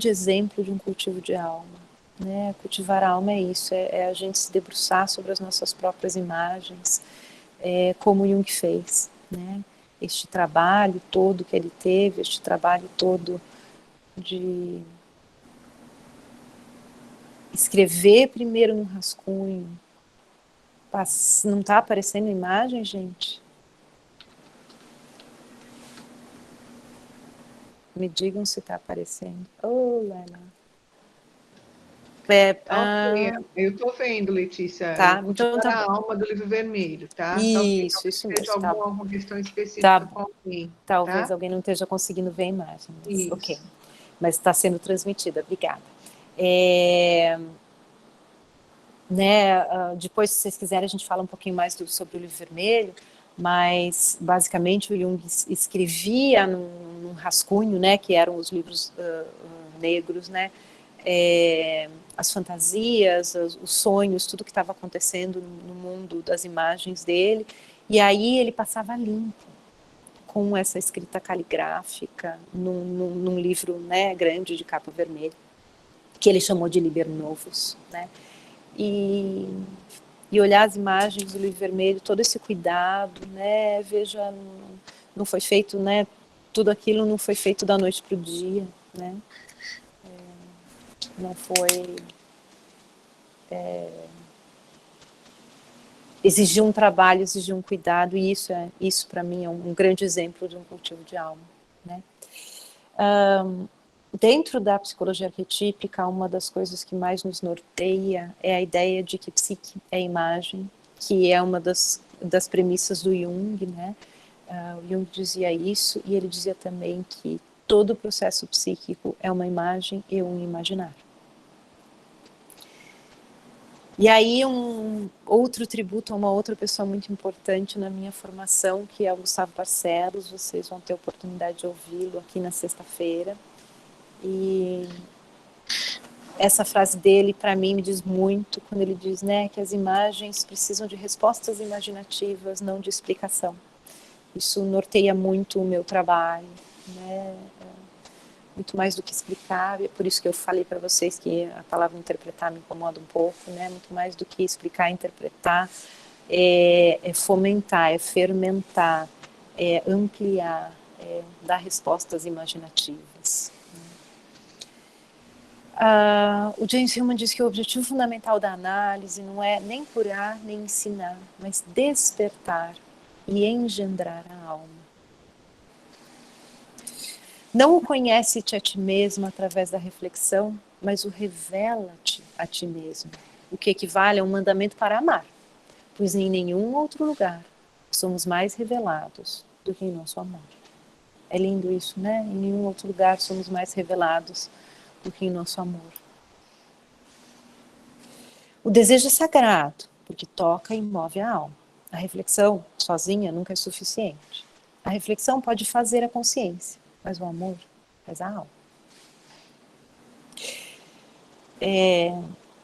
exemplo de um cultivo de alma. Né? Cultivar a alma é isso, é a gente se debruçar sobre as nossas próprias imagens, como Jung fez. Né? Este trabalho todo que ele teve, este trabalho todo de escrever primeiro no rascunho. Não está aparecendo imagem, gente? Me digam se está aparecendo. Oh, Lela. Eu estou vendo, Letícia. Tá, então tá a bom. alma do livro vermelho, tá? Isso mesmo. Seja Tá alguma questão específica com alguém. Talvez alguém não esteja conseguindo ver a imagem. Mas, isso. Ok. Mas está sendo transmitida. Obrigada. Depois, se vocês quiserem, a gente fala um pouquinho mais sobre o livro vermelho, mas basicamente o Jung escrevia num rascunho, né, que eram os livros negros, né, as fantasias, os sonhos, tudo que estava acontecendo no mundo das imagens dele, e aí ele passava limpo com essa escrita caligráfica num livro, né, grande de capa vermelha, que ele chamou de Liber Novus, né. E olhar as imagens do livro vermelho, todo esse cuidado, né, veja, não foi feito, né, tudo aquilo não foi feito da noite para o dia, né, não foi, exigiu um trabalho, exigiu um cuidado, e isso para mim é um grande exemplo de um cultivo de alma, né. Dentro da psicologia arquetípica, uma das coisas que mais nos norteia é a ideia de que psique é imagem, que é uma das premissas do Jung, né? O Jung dizia isso, e ele dizia também que todo processo psíquico é uma imagem e um imaginário. E aí outro tributo a uma outra pessoa muito importante na minha formação, que é o Gustavo Barcelos. Vocês vão ter a oportunidade de ouvi-lo aqui na sexta-feira. E essa frase dele, para mim, me diz muito, quando ele diz, né, que as imagens precisam de respostas imaginativas, não de explicação. Isso norteia muito o meu trabalho, né, muito mais do que explicar, é por isso que eu falei para vocês que a palavra interpretar me incomoda um pouco, né, muito mais do que explicar, interpretar, é fomentar, é fermentar, é ampliar, é dar respostas imaginativas. O James Hillman diz que o objetivo fundamental da análise não é nem curar, nem ensinar, mas despertar e engendrar a alma. Não o conhece-te a ti mesmo através da reflexão, mas o revela-te a ti mesmo, o que equivale a um mandamento para amar, pois em nenhum outro lugar somos mais revelados do que em nosso amor. É lindo isso, né? Em nenhum outro lugar somos mais revelados do que em nosso amor. O desejo é sagrado, porque toca e move a alma. A reflexão sozinha nunca é suficiente. A reflexão pode fazer a consciência, mas o amor faz a alma.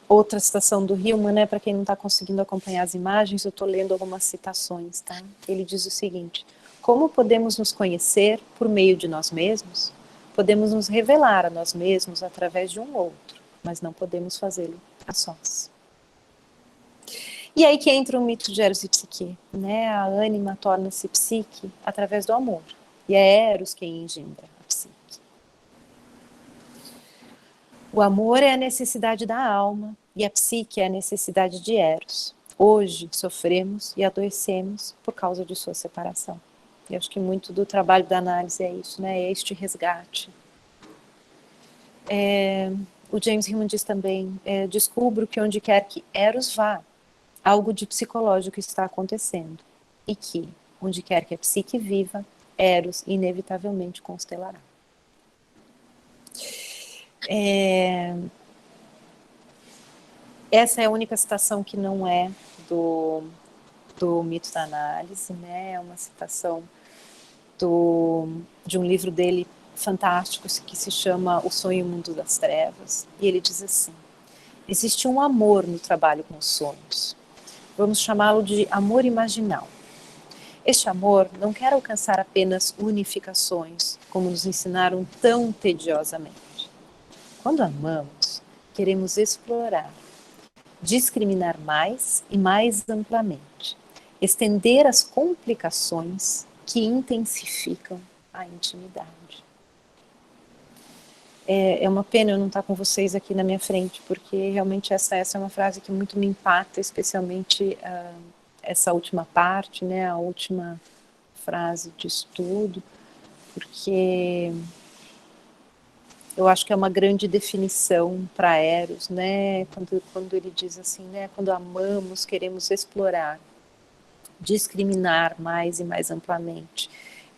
Outra citação do Hillman, né, para quem não está conseguindo acompanhar as imagens, eu estou lendo algumas citações, tá? Ele diz o seguinte: como podemos nos conhecer por meio de nós mesmos? Podemos nos revelar a nós mesmos através de um outro, mas não podemos fazê-lo a sós. E aí que entra o mito de Eros e Psique, né? A ânima torna-se psique através do amor, e é Eros quem engendra a psique. O amor é a necessidade da alma e a psique é a necessidade de Eros. Hoje sofremos e adoecemos por causa de sua separação. E acho que muito do trabalho da análise é isso, né? É este resgate. O James Hillman diz também, descubro que onde quer que Eros vá, algo de psicológico está acontecendo. E que, onde quer que a psique viva, Eros inevitavelmente constelará. Essa é a única citação que não é do mito da análise, né? É uma citação de um livro dele fantástico que se chama O Sonho e o Mundo das Trevas, e ele diz assim: existe um amor no trabalho com os sonhos, vamos chamá-lo de amor imaginal. Este amor não quer alcançar apenas unificações, como nos ensinaram tão tediosamente. Quando amamos, queremos explorar, discriminar mais e mais amplamente, estender as complicações que intensificam a intimidade. É uma pena eu não estar com vocês aqui na minha frente, porque realmente essa é uma frase que muito me impacta, especialmente essa última parte, né, a última frase de estudo, porque eu acho que é uma grande definição para Eros, né, quando ele diz assim, né, quando amamos, queremos explorar, discriminar mais e mais amplamente,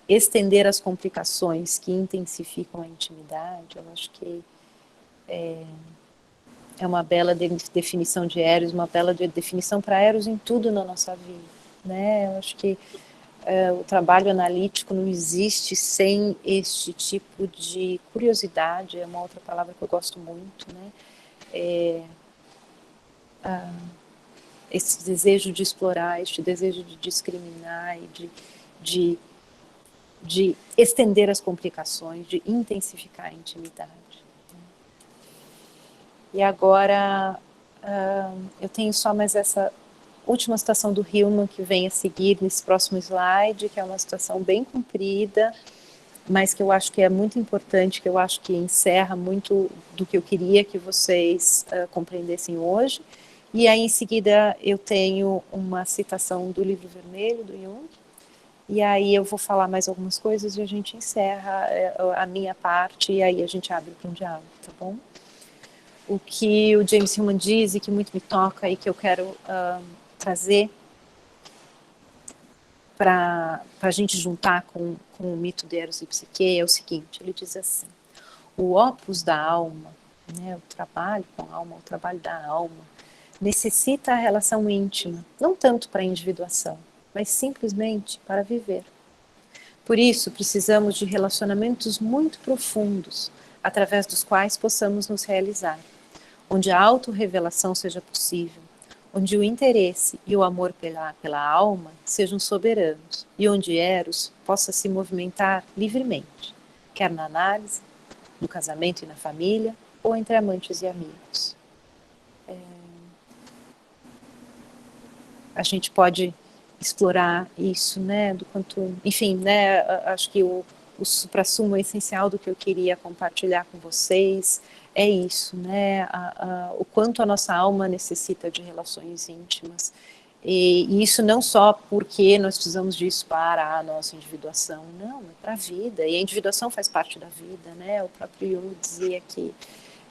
estender as complicações que intensificam a intimidade. Eu acho que é uma bela definição de Eros, uma bela definição para Eros em tudo na nossa vida, né? Eu acho que o trabalho analítico não existe sem este tipo de curiosidade, é uma outra palavra que eu gosto muito, né? Esse desejo de explorar, este desejo de discriminar e de estender as complicações, de intensificar a intimidade. E agora eu tenho só mais essa última citação do Hillman que vem a seguir nesse próximo slide, que é uma citação bem comprida, mas que eu acho que é muito importante, que eu acho que encerra muito do que eu queria que vocês compreendessem hoje. E aí em seguida eu tenho uma citação do Livro Vermelho, do Jung, e aí eu vou falar mais algumas coisas e a gente encerra a minha parte e aí a gente abre para um diálogo, tá bom? O que o James Hillman diz e que muito me toca e que eu quero trazer para a gente juntar com o mito de Eros e Psique é o seguinte: ele diz assim, o opus da alma, né, o trabalho com a alma, o trabalho da alma, necessita a relação íntima, não tanto para a individuação, mas simplesmente para viver. Por isso, precisamos de relacionamentos muito profundos, através dos quais possamos nos realizar, onde a autorrevelação seja possível, onde o interesse e o amor pela alma sejam soberanos e onde Eros possa se movimentar livremente, quer na análise, no casamento e na família, ou entre amantes e amigos. A gente pode explorar isso, né, do quanto, enfim, né, acho que o suprassumo essencial do que eu queria compartilhar com vocês é isso, né? O quanto a nossa alma necessita de relações íntimas. E isso não só porque nós precisamos disso para a nossa individuação, não, é para a vida. E a individuação faz parte da vida, né? O próprio Jung dizia que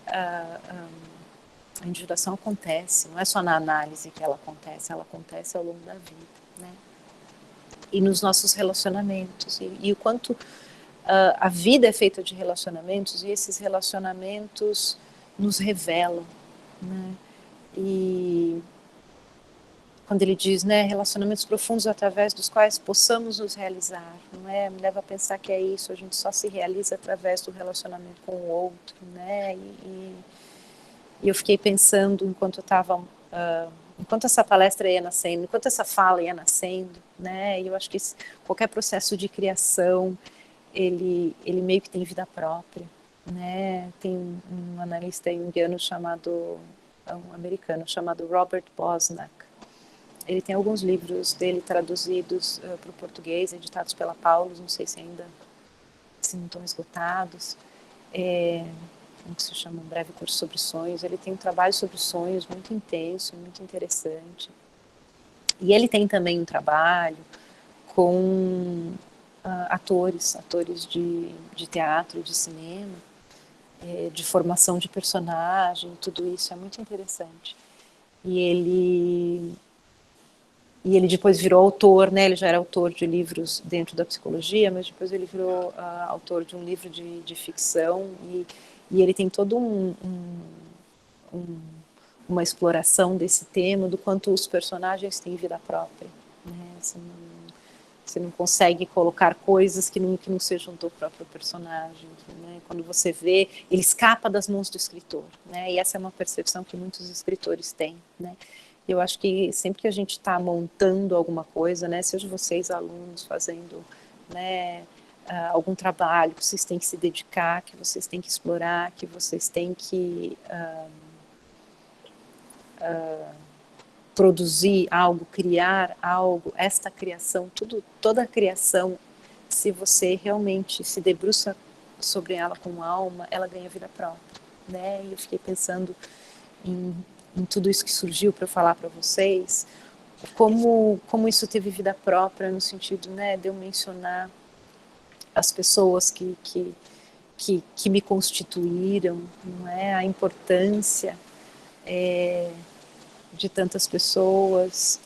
a individuação acontece, não é só na análise que ela acontece ao longo da vida, né? E nos nossos relacionamentos. E o quanto a vida é feita de relacionamentos, e esses relacionamentos nos revelam, né? E quando ele diz, né, relacionamentos profundos através dos quais possamos nos realizar, não é? Me leva a pensar que é isso, a gente só se realiza através do relacionamento com o outro, né? E eu fiquei pensando enquanto eu estava, enquanto essa palestra ia nascendo, enquanto essa fala ia nascendo, né? E eu acho que qualquer processo de criação, ele meio que tem vida própria, né? Tem um analista junguiano chamado, um americano chamado Robert Bosnak. Ele tem alguns livros dele traduzidos para o português, editados pela Paulus, não sei se ainda se não estão esgotados. Como que se chama? Um breve curso sobre sonhos. Ele tem um trabalho sobre sonhos muito intenso, muito interessante. E ele tem também um trabalho com atores de teatro, de cinema, de formação de personagem, tudo isso é muito interessante. E ele depois virou autor, né? Ele já era autor de livros dentro da psicologia, mas depois ele virou autor de um livro de ficção, e ele tem todo uma exploração desse tema, do quanto os personagens têm vida própria, né? Você não consegue colocar coisas que não sejam do próprio personagem, né? Quando você vê, ele escapa das mãos do escritor, né? E essa é uma percepção que muitos escritores têm, né? Eu acho que sempre que a gente está montando alguma coisa, né, seja vocês alunos fazendo, né, algum trabalho que vocês têm que se dedicar, que vocês têm que explorar, que vocês têm que produzir algo, criar algo, esta criação, toda a criação, se você realmente se debruça sobre ela com alma, ela ganha vida própria, né? E eu fiquei pensando em tudo isso que surgiu para eu falar para vocês, como isso teve vida própria, no sentido, né, de eu mencionar as pessoas que me constituíram, não é? A importância de tantas pessoas,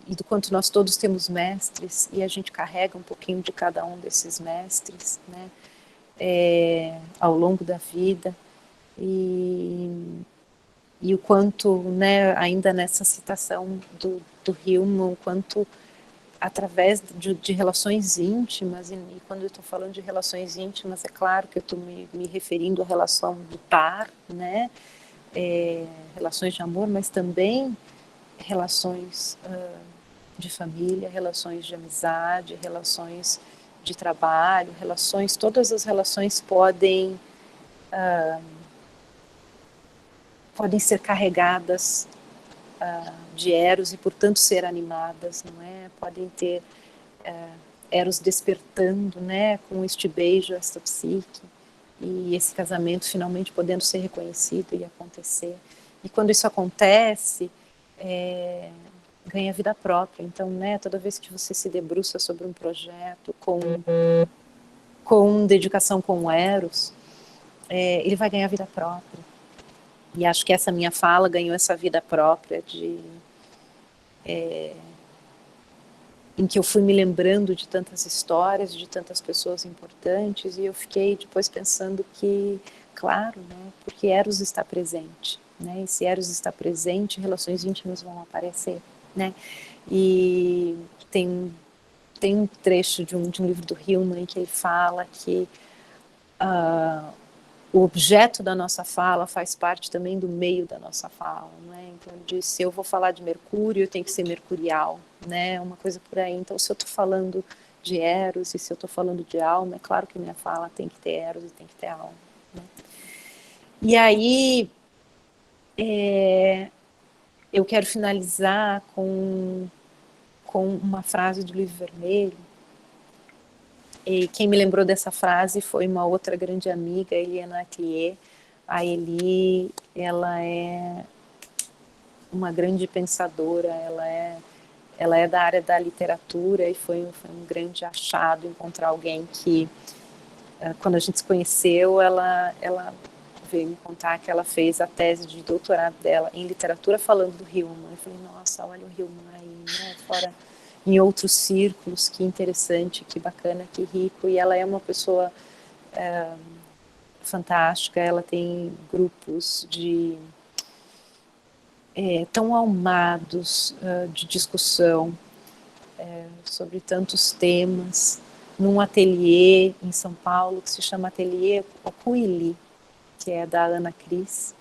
e do quanto nós todos temos mestres, e a gente carrega um pouquinho de cada um desses mestres, né, ao longo da vida. E o quanto, né, ainda nessa citação do Hillman, o quanto através de relações íntimas, e quando eu estou falando de relações íntimas, é claro que eu estou me referindo à relação do par, né, relações de amor, mas também relações de família, relações de amizade, relações de trabalho, todas as relações podem ser carregadas de Eros e, portanto, ser animadas, não é? Podem ter Eros despertando, né, com este beijo, esta psique, e esse casamento finalmente podendo ser reconhecido e acontecer. E quando isso acontece, ganha vida própria. Então, né, toda vez que você se debruça sobre um projeto com dedicação com o Eros, ele vai ganhar vida própria. E acho que essa minha fala ganhou essa vida própria em que eu fui me lembrando de tantas histórias, de tantas pessoas importantes, e eu fiquei depois pensando que, claro, né, porque Eros está presente, né, e se Eros está presente, relações íntimas vão aparecer, né, e tem um trecho de um livro do Hillman em que ele fala que o objeto da nossa fala faz parte também do meio da nossa fala, né? Então ele diz, se eu vou falar de Mercúrio, eu tenho que ser mercurial, né? Uma coisa por aí. Então, se eu estou falando de Eros e se eu estou falando de alma, é claro que minha fala tem que ter Eros e tem que ter alma, né? E aí eu quero finalizar com uma frase do Livro Vermelho. E quem me lembrou dessa frase foi uma outra grande amiga, Eliana Atelier, A Eli, ela é uma grande pensadora, ela é da área da literatura e foi um grande achado encontrar alguém que, quando a gente se conheceu, ela veio me contar que ela fez a tese de doutorado dela em literatura falando do Hillman. Eu falei, nossa, olha o Hillman aí, né, fora em outros círculos, que interessante, que bacana, que rico. E ela é uma pessoa fantástica, ela tem grupos tão almados de discussão sobre tantos temas, num ateliê em São Paulo que se chama Ateliê Ocuili, que é da Ana Cris.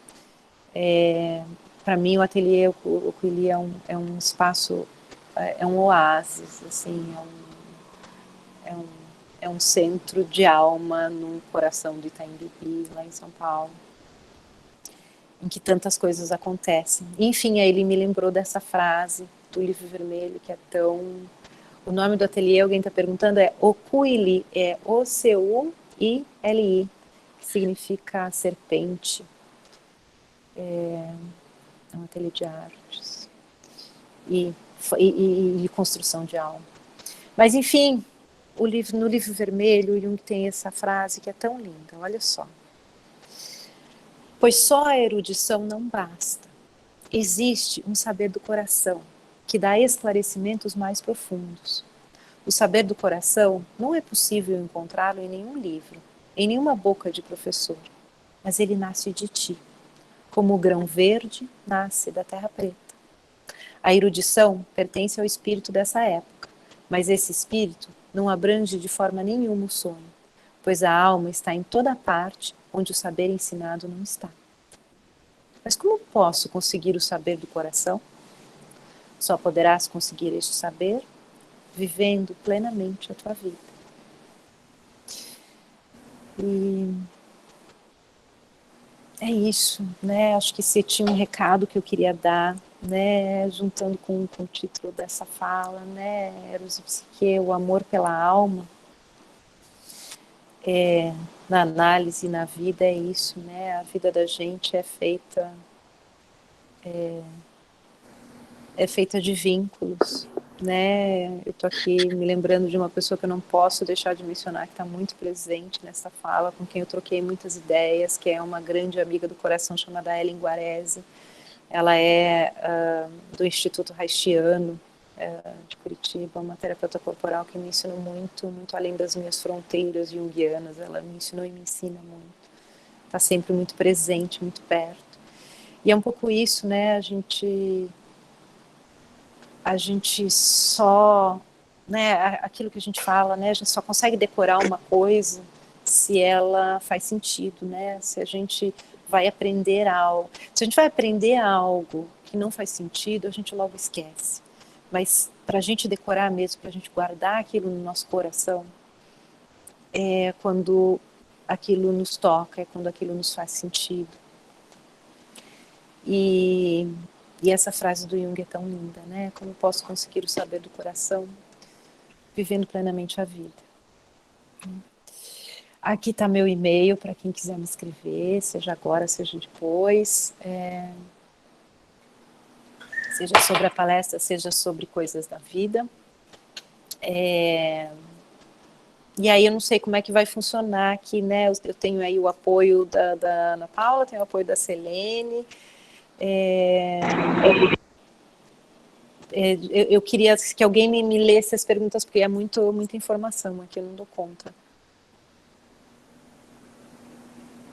Para mim, o Ateliê Ocuili é um espaço, é um oásis, assim, é um centro de alma no coração do Itaim Bibi, lá em São Paulo, em que tantas coisas acontecem. Enfim, aí ele me lembrou dessa frase do Livro Vermelho, que é tão... O nome do ateliê, alguém está perguntando, é Ocuili, é O-C-U-I-L-I, que significa serpente. É um ateliê de artes e de construção de alma. Mas, enfim, no Livro Vermelho, Jung tem essa frase que é tão linda, olha só. Pois só a erudição não basta. Existe um saber do coração, que dá esclarecimentos mais profundos. O saber do coração não é possível encontrá-lo em nenhum livro, em nenhuma boca de professor, mas ele nasce de ti, como o grão verde nasce da terra preta. A erudição pertence ao espírito dessa época, mas esse espírito não abrange de forma nenhuma o sonho, pois a alma está em toda parte onde o saber ensinado não está. Mas como posso conseguir o saber do coração? Só poderás conseguir este saber vivendo plenamente a tua vida. E é isso, né? Acho que esse tinha um recado que eu queria dar, né? Juntando com o título dessa fala, né? Eros e Psique, o amor pela alma. Na análise, na vida, é isso, né? A vida da gente é feita de vínculos, né? Eu estou aqui me lembrando de uma pessoa que eu não posso deixar de mencionar, que está muito presente nessa fala, com quem eu troquei muitas ideias, que é uma grande amiga do coração chamada Ellen Guarese. Ela é do Instituto Haitiano de Curitiba, uma terapeuta corporal que me ensinou muito, muito além das minhas fronteiras junguianas. Ela me ensinou e me ensina muito. Está sempre muito presente, muito perto. E é um pouco isso, né? A gente só, né, aquilo que a gente fala, né, a gente só consegue decorar uma coisa se ela faz sentido, né, se a gente vai aprender algo. Se a gente vai aprender algo que não faz sentido, a gente logo esquece. Mas para a gente decorar mesmo, para a gente guardar aquilo no nosso coração, é quando aquilo nos toca, é quando aquilo nos faz sentido. E essa frase do Jung é tão linda, né? Como posso conseguir o saber do coração? Vivendo plenamente a vida. Aqui está meu e-mail para quem quiser me escrever, seja agora, seja depois. Seja sobre a palestra, seja sobre coisas da vida. E aí eu não sei como é que vai funcionar aqui, né? Eu tenho aí o apoio da Ana Paula, tenho o apoio da Selene. Eu queria que alguém me lesse as perguntas, porque é muita informação aqui, eu não dou conta.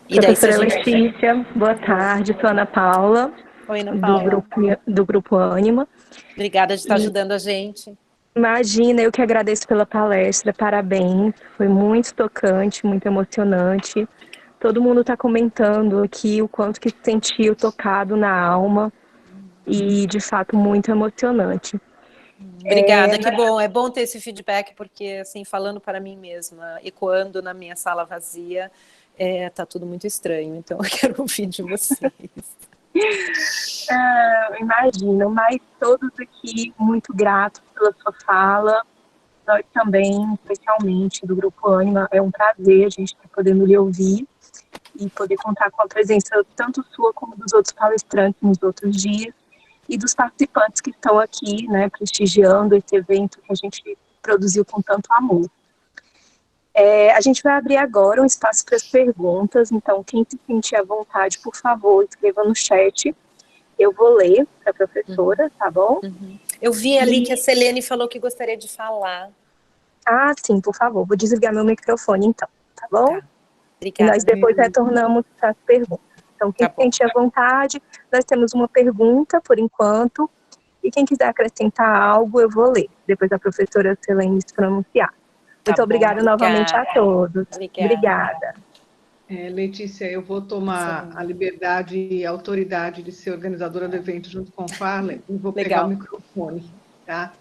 Professora Letícia, boa tarde, sou Ana Paula. Oi, Ana Paula. Do Grupo Ânima. Obrigada de estar ajudando a gente. Imagina, eu que agradeço pela palestra, parabéns, foi muito tocante, muito emocionante. Todo mundo está comentando aqui o quanto que se sentiu tocado na alma e, de fato, muito emocionante. Obrigada, que bom. É bom ter esse feedback, porque, assim, falando para mim mesma, ecoando na minha sala vazia, tá tudo muito estranho, então eu quero ouvir de vocês. Imagino, mas todos aqui muito gratos pela sua fala. Nós também, especialmente do Grupo Ânima, é um prazer a gente estar podendo lhe ouvir. e poder contar com a presença tanto sua como dos outros palestrantes nos outros dias e dos participantes que estão aqui, né, prestigiando esse evento que a gente produziu com tanto amor. A gente vai abrir agora um espaço para as perguntas, então quem se sentir à vontade, por favor, escreva no chat. Eu vou ler para a professora, tá bom? Eu vi ali que a Selene falou que gostaria de falar. Ah, sim, por favor. Vou desligar meu microfone, então, tá bom? Tá. Obrigada. E nós depois retornamos para as perguntas. Então, quem se sentir à vontade, nós temos uma pergunta, por enquanto, e quem quiser acrescentar algo, eu vou ler, depois a professora Selene se pronunciar. Muito obrigada novamente a todos. Obrigada. Letícia, eu vou tomar a liberdade e a autoridade de ser organizadora do evento junto com o Farley e vou pegar o microfone, tá?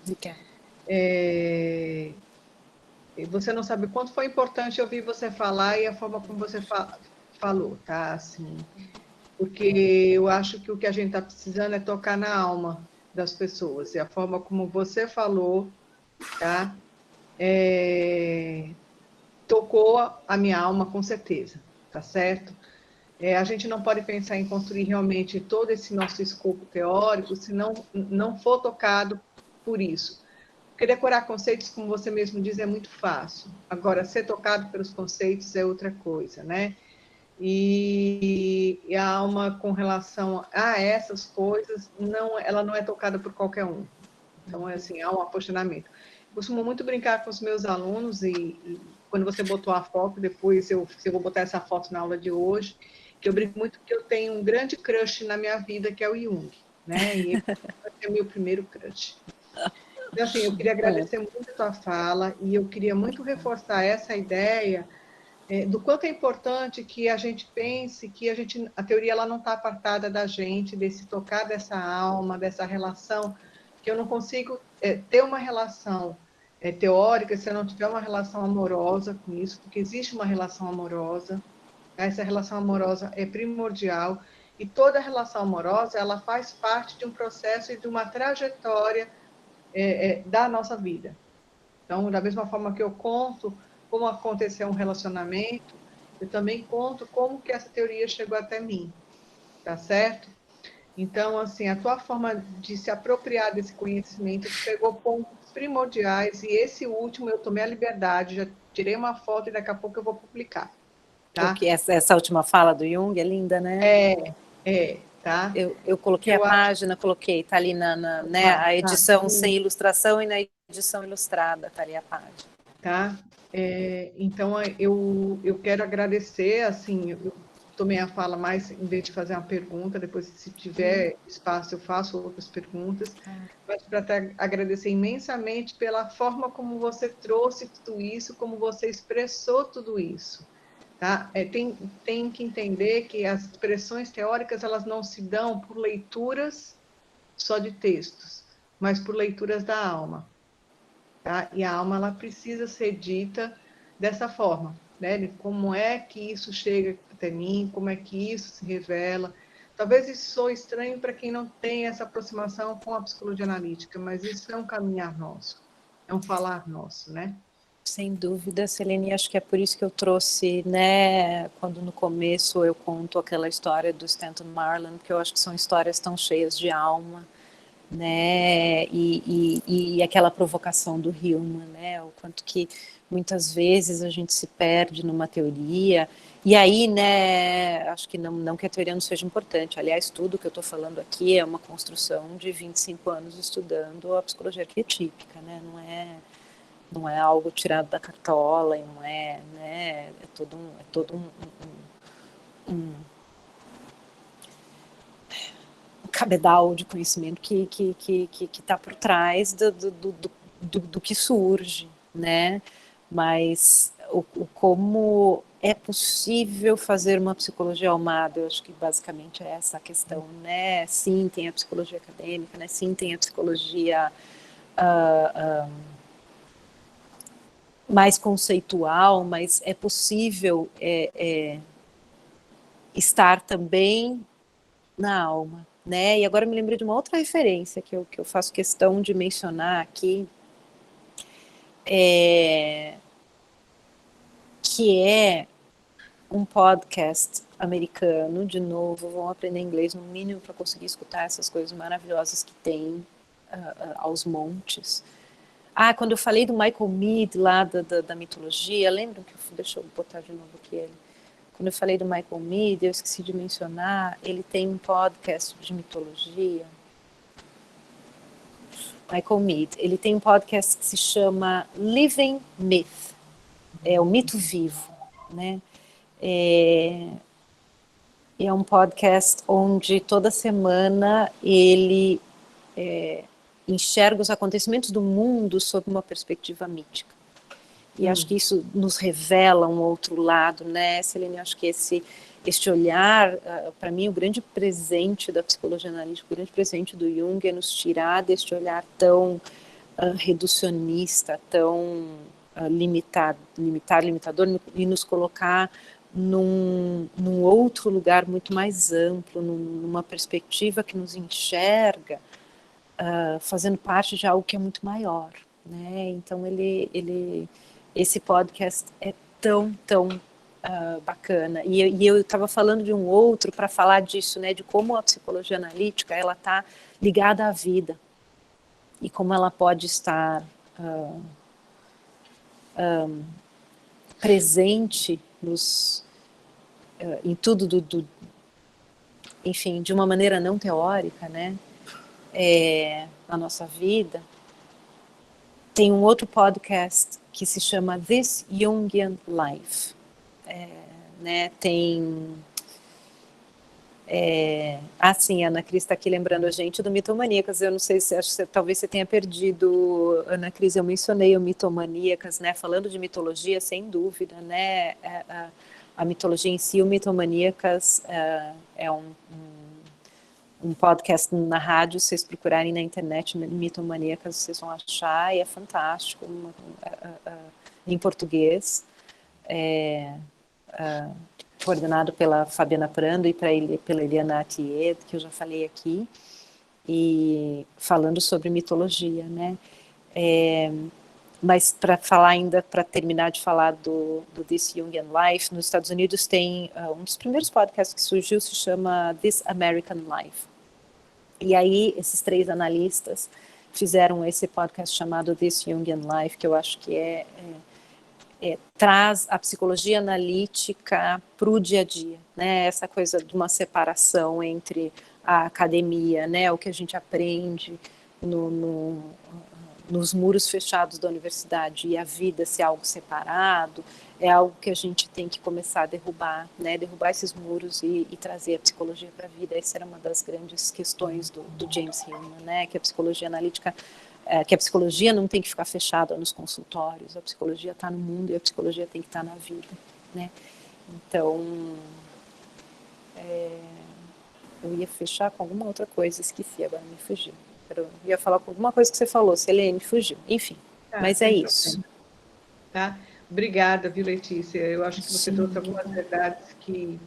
Você não sabe o quanto foi importante ouvir você falar e a forma como você falou, tá? Assim, porque eu acho que o que a gente está precisando é tocar na alma das pessoas. E a forma como você falou, tá? Tocou a minha alma com certeza, tá certo? A gente não pode pensar em construir realmente todo esse nosso escopo teórico se não for tocado por isso. Porque decorar conceitos, como você mesmo diz, é muito fácil. Agora, ser tocado pelos conceitos é outra coisa, né? E a alma, com relação a essas coisas, ela não é tocada por qualquer um. Então, assim, há um apaixonamento. Eu costumo muito brincar com os meus alunos e quando você botou a foto, depois eu vou botar essa foto na aula de hoje, que eu brinco muito que eu tenho um grande crush na minha vida, que é o Jung, né? E ele é meu primeiro crush. Então, assim, eu queria agradecer muito a tua fala e eu queria muito reforçar essa ideia do quanto é importante que a gente pense que a teoria ela não está apartada da gente, desse tocar dessa alma, dessa relação, que eu não consigo ter uma relação teórica se eu não tiver uma relação amorosa com isso, porque existe uma relação amorosa, essa relação amorosa é primordial, e toda relação amorosa, ela faz parte de um processo e de uma trajetória da nossa vida. Então, da mesma forma que eu conto como aconteceu um relacionamento, eu também conto como que essa teoria chegou até mim, tá certo? Então, assim, a tua forma de se apropriar desse conhecimento pegou pontos primordiais, e esse último eu tomei a liberdade, já tirei uma foto e daqui a pouco eu vou publicar. Tá? Essa última fala do Jung é linda, né? Tá? Eu coloquei a página, tá ali né, a edição sem ilustração e na edição ilustrada, tá ali a página. Tá? Então, eu quero agradecer, assim, eu tomei a fala mais, em vez de fazer uma pergunta, depois, se tiver espaço, eu faço outras perguntas, mas para agradecer imensamente pela forma como você trouxe tudo isso, como você expressou tudo isso. Tá? Tem que entender que as expressões teóricas elas não se dão por leituras só de textos, mas por leituras da alma. Tá? E a alma ela precisa ser dita dessa forma, né? De como é que isso chega até mim, como é que isso se revela. Talvez isso soe estranho para quem não tem essa aproximação com a psicologia analítica, mas isso é um caminhar nosso, é um falar nosso, né? Sem dúvida, Selene, acho que é por isso que eu trouxe, né, quando no começo eu conto aquela história do Stanton Marlin, porque eu acho que são histórias tão cheias de alma, né, e aquela provocação do Hillman, né, o quanto que muitas vezes a gente se perde numa teoria, e aí, né, acho que não que a teoria não seja importante, aliás, tudo que eu estou falando aqui é uma construção de 25 anos estudando a psicologia arquetípica, né, não é algo tirado da cartola, e não é, né, é todo um cabedal de conhecimento que está por trás do que surge, né, mas como é possível fazer uma psicologia almada, eu acho que basicamente é essa a questão, né, sim, tem a psicologia acadêmica, né, sim, tem a psicologia mais conceitual, mas é possível estar também na alma, né? E agora me lembrei de uma outra referência que eu faço questão de mencionar aqui, que é um podcast americano, de novo, vão aprender inglês no mínimo para conseguir escutar essas coisas maravilhosas que tem aos montes. Quando eu falei do Michael Meade lá da mitologia, lembram que deixa eu botar de novo aqui ele. Quando eu falei do Michael Meade, eu esqueci de mencionar, ele tem um podcast de mitologia. Michael Meade, ele tem um podcast que se chama Living Myth, o mito vivo, né? É um podcast onde toda semana ele enxerga os acontecimentos do mundo sob uma perspectiva mítica. E acho que isso nos revela um outro lado, né, Selene? Acho que este olhar, para mim, o grande presente da psicologia analítica, o grande presente do Jung é nos tirar deste olhar tão reducionista, tão limitador, e nos colocar num outro lugar muito mais amplo, numa perspectiva que nos enxerga fazendo parte de algo que é muito maior, né? Então esse podcast é tão bacana, e eu estava falando de um outro para falar disso, né? De como a psicologia analítica ela está ligada à vida e como ela pode estar presente em tudo enfim, de uma maneira não teórica, né? Na nossa vida. Tem um outro podcast que se chama This Jungian Life, né? Tem sim, a Ana Cris está aqui lembrando a gente do Mitomaníacas. Eu não sei se talvez você tenha perdido, Ana Cris, eu mencionei o Mitomaníacas, né? Falando de mitologia, sem dúvida, né? A mitologia em si, o Mitomaníacas é um podcast na rádio. Se vocês procurarem na internet Mitomaníacas, vocês vão achar, e é fantástico, em português, coordenado pela Fabiana Prando e pela Eliana Atier, que eu já falei aqui, e falando sobre mitologia, né? Mas para falar ainda, para terminar de falar do This Jungian Life, nos Estados Unidos tem um dos primeiros podcasts que surgiu, se chama This American Life. E aí esses 3 analistas fizeram esse podcast chamado This Jungian Life, que eu acho que traz a psicologia analítica para o dia a dia, né? Essa coisa de uma separação entre a academia, né? O que a gente aprende nos muros fechados da universidade, e a vida ser algo separado, é algo que a gente tem que começar a derrubar, né? Derrubar esses muros e trazer a psicologia para a vida. Essa era uma das grandes questões do James Hillman, né? Que a psicologia analítica, que a psicologia não tem que ficar fechada nos consultórios, a psicologia está no mundo e a psicologia tem que estar na vida, né? Então, eu ia fechar com alguma outra coisa, esqueci, agora me fugiu. Eu ia falar com alguma coisa que você falou, Selene, fugiu. Enfim, mas é isso. Tá? Obrigada, viu, Letícia? Eu acho que você trouxe algumas verdades que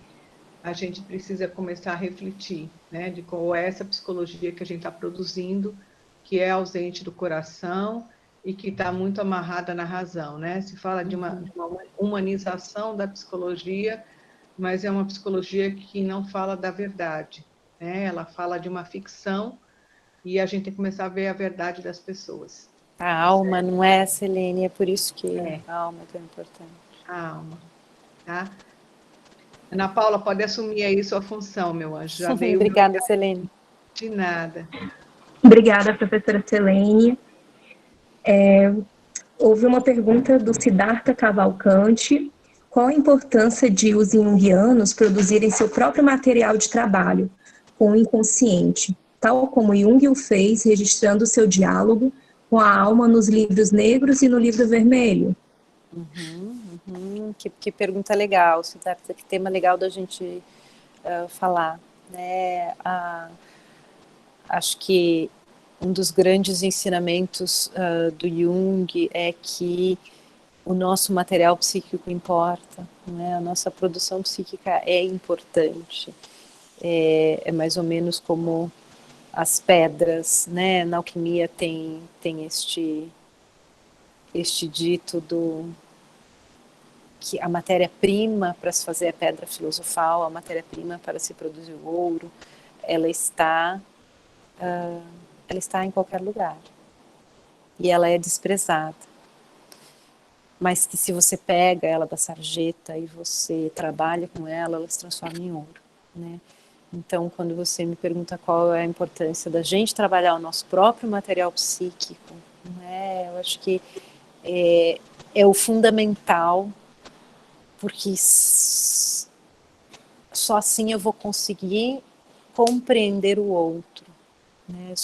a gente precisa começar a refletir, né? De qual é essa psicologia que a gente está produzindo, que é ausente do coração e que está muito amarrada na razão, né? Se fala de uma humanização da psicologia, mas é uma psicologia que não fala da verdade, né? Ela fala de uma ficção, e a gente tem que começar a ver a verdade das pessoas. A alma, não é, Selene? É por isso que a alma é tão importante. A alma, tá? Ana Paula, pode assumir aí sua função, meu anjo. Já veio. Obrigada, Selene. De nada. Obrigada, professora Selene. Houve uma pergunta do Siddhartha Cavalcante. Qual a importância de os junguianos produzirem seu próprio material de trabalho com o inconsciente, tal como Jung o fez, registrando seu diálogo com a alma nos livros negros e no livro vermelho? Que pergunta legal, Siddhartha, que tema legal da gente falar, né? Acho que um dos grandes ensinamentos do Jung é que o nosso material psíquico importa, né? A nossa produção psíquica é importante. É mais ou menos como as pedras, né? Na alquimia tem este dito que a matéria-prima para se fazer a pedra filosofal, a matéria-prima para se produzir o ouro, ela está em qualquer lugar. E ela é desprezada. Mas que se você pega ela da sarjeta e você trabalha com ela, ela se transforma em ouro, né? Então, quando você me pergunta qual é a importância da gente trabalhar o nosso próprio material psíquico, né? Eu acho que é o fundamental, porque só assim eu vou conseguir compreender o outro, né?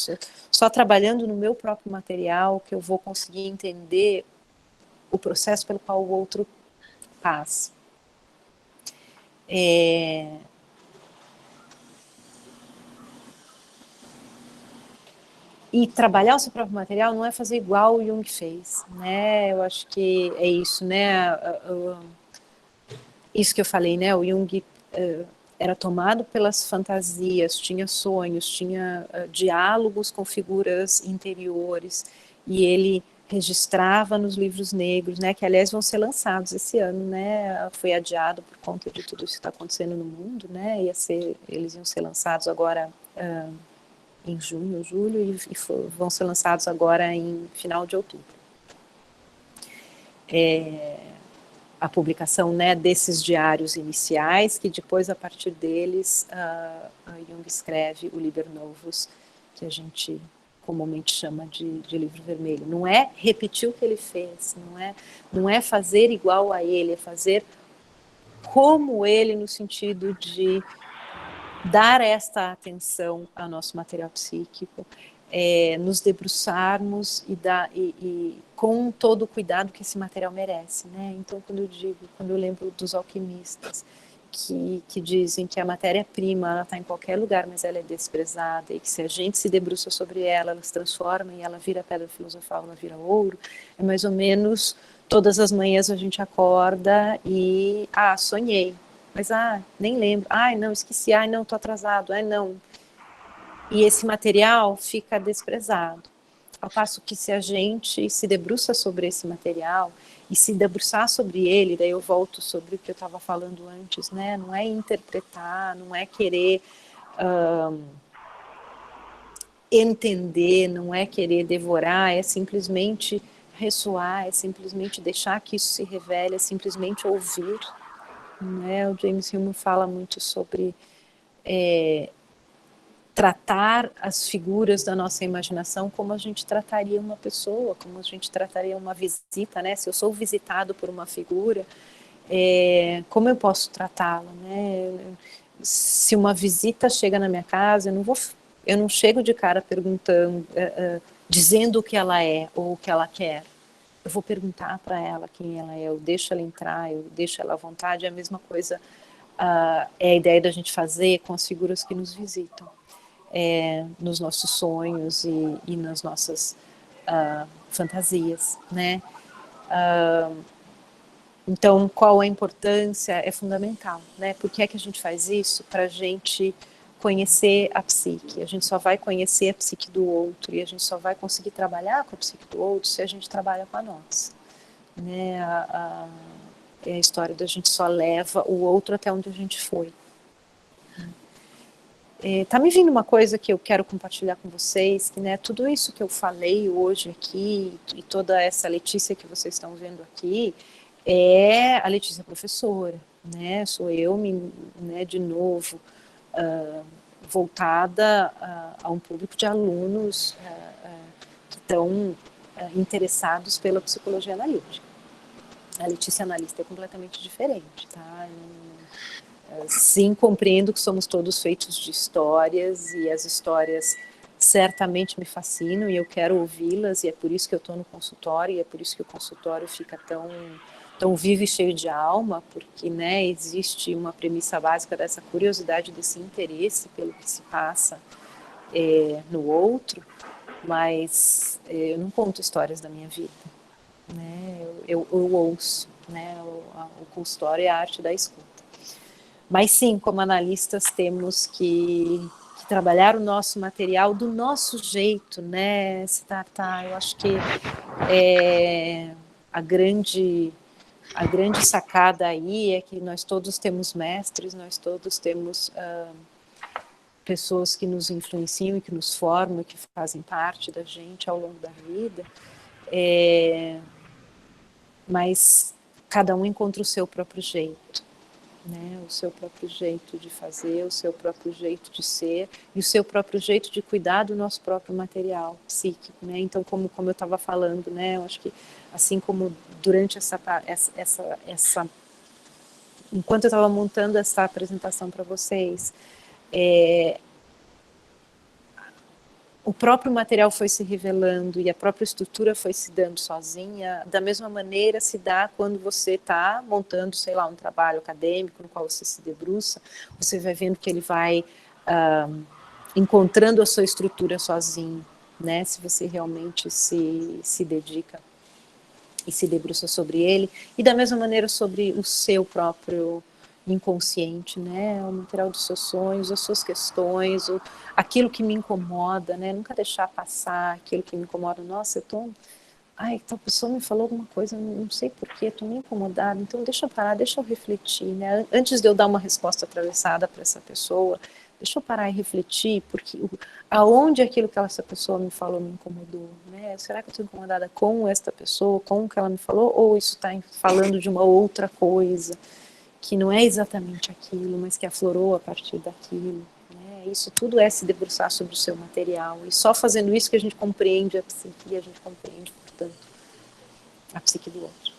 Só trabalhando no meu próprio material que eu vou conseguir entender o processo pelo qual o outro passa. E trabalhar o seu próprio material não é fazer igual o Jung fez, né? Eu acho que é isso, né? Isso que eu falei, né? O Jung era tomado pelas fantasias, tinha sonhos, tinha diálogos com figuras interiores, e ele registrava nos livros negros, né? Que aliás vão ser lançados esse ano, né? Foi adiado por conta de tudo isso que está acontecendo no mundo, né? Eles iam ser lançados agora em junho, julho, e vão ser lançados agora em final de outubro. A publicação, né, desses diários iniciais, que depois, a partir deles, Jung escreve o Liber Novus, que a gente comumente chama de livro vermelho. Não é repetir o que ele fez, não é fazer igual a ele, é fazer como ele, no sentido de dar esta atenção ao nosso material psíquico, nos debruçarmos e com todo o cuidado que esse material merece, né? Então, quando eu lembro dos alquimistas que dizem que a matéria-prima ela está em qualquer lugar, mas ela é desprezada, e que se a gente se debruça sobre ela, ela se transforma e ela vira pedra filosofal, ela vira ouro, é mais ou menos todas as manhãs a gente acorda e sonhei, mas nem lembro, não, esqueci, não, estou atrasado, não. E esse material fica desprezado. Ao passo que se a gente se debruça sobre esse material e se debruçar sobre ele, daí eu volto sobre o que eu estava falando antes, né? Não é interpretar, não é querer entender, não é querer devorar, é simplesmente ressoar, é simplesmente deixar que isso se revele, é simplesmente ouvir, né? O James Hillman fala muito sobre tratar as figuras da nossa imaginação como a gente trataria uma pessoa, como a gente trataria uma visita, né? Se eu sou visitado por uma figura, como eu posso tratá-la, né? Se uma visita chega na minha casa, eu não chego de cara perguntando, dizendo o que ela é ou o que ela quer. Eu vou perguntar para ela quem ela é, eu deixo ela entrar, eu deixo ela à vontade. É a mesma coisa, é a ideia da gente fazer com as figuras que nos visitam. Nos nossos sonhos e nas nossas fantasias, né? Então, qual a importância? É fundamental, né? Por que é que a gente faz isso? Para a gente conhecer a psique. A gente só vai conhecer a psique do outro e a gente só vai conseguir trabalhar com a psique do outro se a gente trabalha com a nossa, né? É a história da gente só leva o outro até onde a gente foi. Tá me vindo uma coisa que eu quero compartilhar com vocês, que, né, tudo isso que eu falei hoje aqui, e toda essa Letícia que vocês estão vendo aqui, é a Letícia professora, né, sou eu, né, de novo, voltada a um público de alunos que estão interessados pela psicologia analítica. A Letícia analista é completamente diferente, tá? Sim, compreendo que somos todos feitos de histórias e as histórias certamente me fascinam e eu quero ouvi-las e é por isso que eu estou no consultório e é por isso que o consultório fica tão vivo e cheio de alma, porque, né, existe uma premissa básica dessa curiosidade, desse interesse pelo que se passa no outro, mas eu não conto histórias da minha vida, né? Eu ouço, né? O consultório é a arte da escuta. Mas sim, como analistas temos que trabalhar o nosso material do nosso jeito, né, Siddhartha? Eu acho que a grande a grande sacada aí é que nós todos temos mestres, nós todos temos pessoas que nos influenciam e que nos formam, que fazem parte da gente ao longo da vida, mas cada um encontra o seu próprio jeito, né? O seu próprio jeito de fazer, o seu próprio jeito de ser e o seu próprio jeito de cuidar do nosso próprio material psíquico, né? Então, como eu estava falando, né? Eu acho que assim como durante enquanto eu estava montando essa apresentação para vocês, o próprio material foi se revelando e a própria estrutura foi se dando sozinha, da mesma maneira se dá quando você está montando, sei lá, um trabalho acadêmico no qual você se debruça, você vai vendo que ele vai encontrando a sua estrutura sozinho, né? Se você realmente se dedica e se debruça sobre ele, e da mesma maneira sobre o seu próprio inconsciente, né, o material dos seus sonhos, as suas questões, aquilo que me incomoda, né, nunca deixar passar aquilo que me incomoda. Nossa, tal pessoa me falou alguma coisa, não sei porquê, estou meio incomodada, então deixa eu parar, deixa eu refletir, né, antes de eu dar uma resposta atravessada para essa pessoa, deixa eu parar e refletir, porque aonde aquilo que essa pessoa me falou me incomodou, né? Será que eu estou incomodada com esta pessoa, com o que ela me falou, ou isso está falando de uma outra coisa, que não é exatamente aquilo, mas que aflorou a partir daquilo, né? Isso tudo é se debruçar sobre o seu material, e só fazendo isso que a gente compreende a psique, e a gente compreende, portanto, a psique do outro.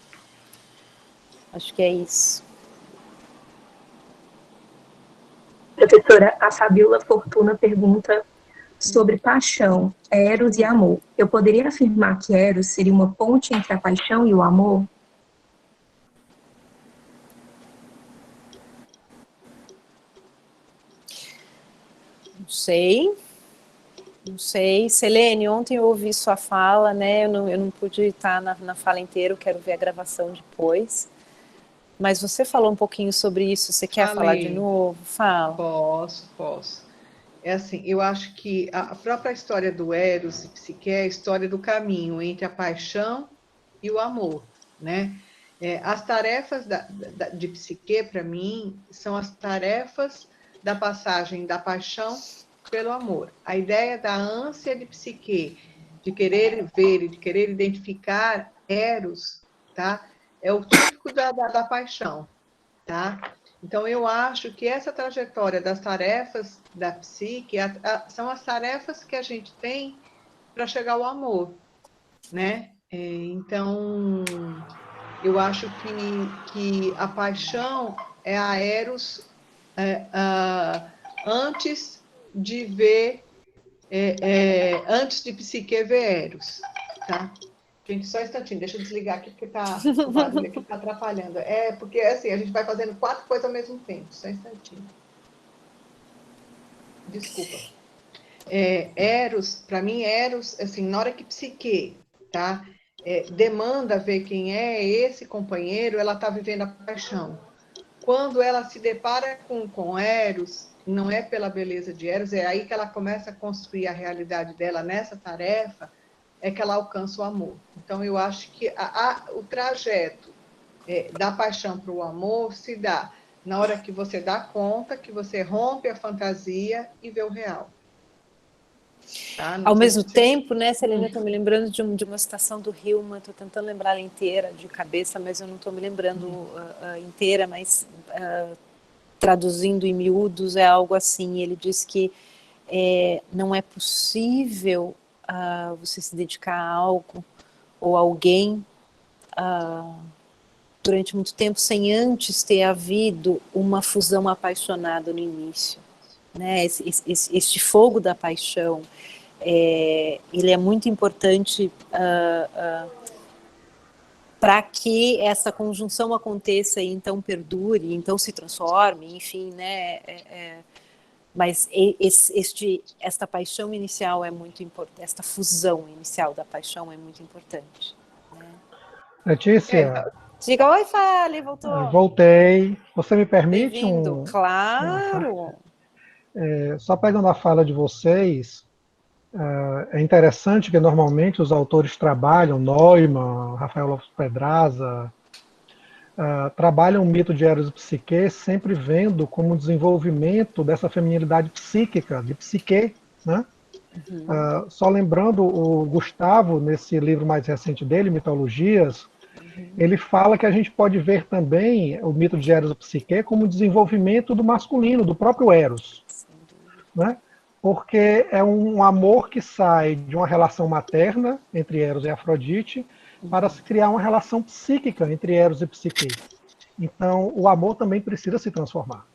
Acho que é isso. Professora, a Fabiola Fortuna pergunta sobre paixão, eros e amor. Eu poderia afirmar que eros seria uma ponte entre a paixão e o amor? Não sei. Selene, ontem eu ouvi sua fala, né? Eu não pude estar na fala inteira, eu quero ver a gravação depois. Mas você falou um pouquinho sobre isso, você quer falar de novo? Fala. Posso. É assim, eu acho que a própria história do Eros e Psique é a história do caminho entre a paixão e o amor, né? As tarefas de Psique, para mim, são as tarefas da passagem da paixão pelo amor. A ideia da ânsia de Psique, de querer ver e de querer identificar Eros, tá? É o típico da paixão, tá? Então, eu acho que essa trajetória das tarefas da psique são as tarefas que a gente tem para chegar ao amor, né? Então, eu acho que a paixão é a Eros antes de ver, antes de Psique ver Eros, tá? Gente, só um instantinho, deixa eu desligar aqui, porque o barulho aqui está atrapalhando. Porque assim, a gente vai fazendo 4 coisas ao mesmo tempo. Só um instantinho. Desculpa. Eros, para mim, Eros, assim, na hora que Psique, tá? Demanda ver quem é esse companheiro, ela está vivendo a paixão. Quando ela se depara com Eros, não é pela beleza de Eros, é aí que ela começa a construir a realidade dela nessa tarefa, é que ela alcança o amor. Então, eu acho que o trajeto da paixão para o amor se dá na hora que você dá conta, que você rompe a fantasia e vê o real. Tá? Ao mesmo tempo, né, Selena, eu estou me lembrando de uma citação do Hillman, estou tentando lembrar ela inteira de cabeça, mas eu não estou me lembrando inteira, mas traduzindo em miúdos é algo assim, ele diz que não é possível você se dedicar a algo ou alguém durante muito tempo sem antes ter havido uma fusão apaixonada no início, né? Este fogo da paixão, ele é muito importante para que essa conjunção aconteça e então perdure, então se transforme, enfim, né? Mas esta paixão inicial é muito importante, esta fusão inicial da paixão é muito importante. Né? Letícia, diga, oi, Fale, voltou. Voltei. Você me permite Bem-vindo, claro. Só pegando a fala de vocês, é interessante que normalmente os autores trabalham, Neumann, Rafael Lopes Pedraza, trabalham o mito de Eros e Psique sempre vendo como desenvolvimento dessa feminilidade psíquica, de psique, né? Só lembrando, o Gustavo, nesse livro mais recente dele, Mitologias, ele fala que a gente pode ver também o mito de Eros e Psique como desenvolvimento do masculino, do próprio Eros, né? Porque é um amor que sai de uma relação materna entre Eros e Afrodite para se criar uma relação psíquica entre Eros e Psique. Então, o amor também precisa se transformar.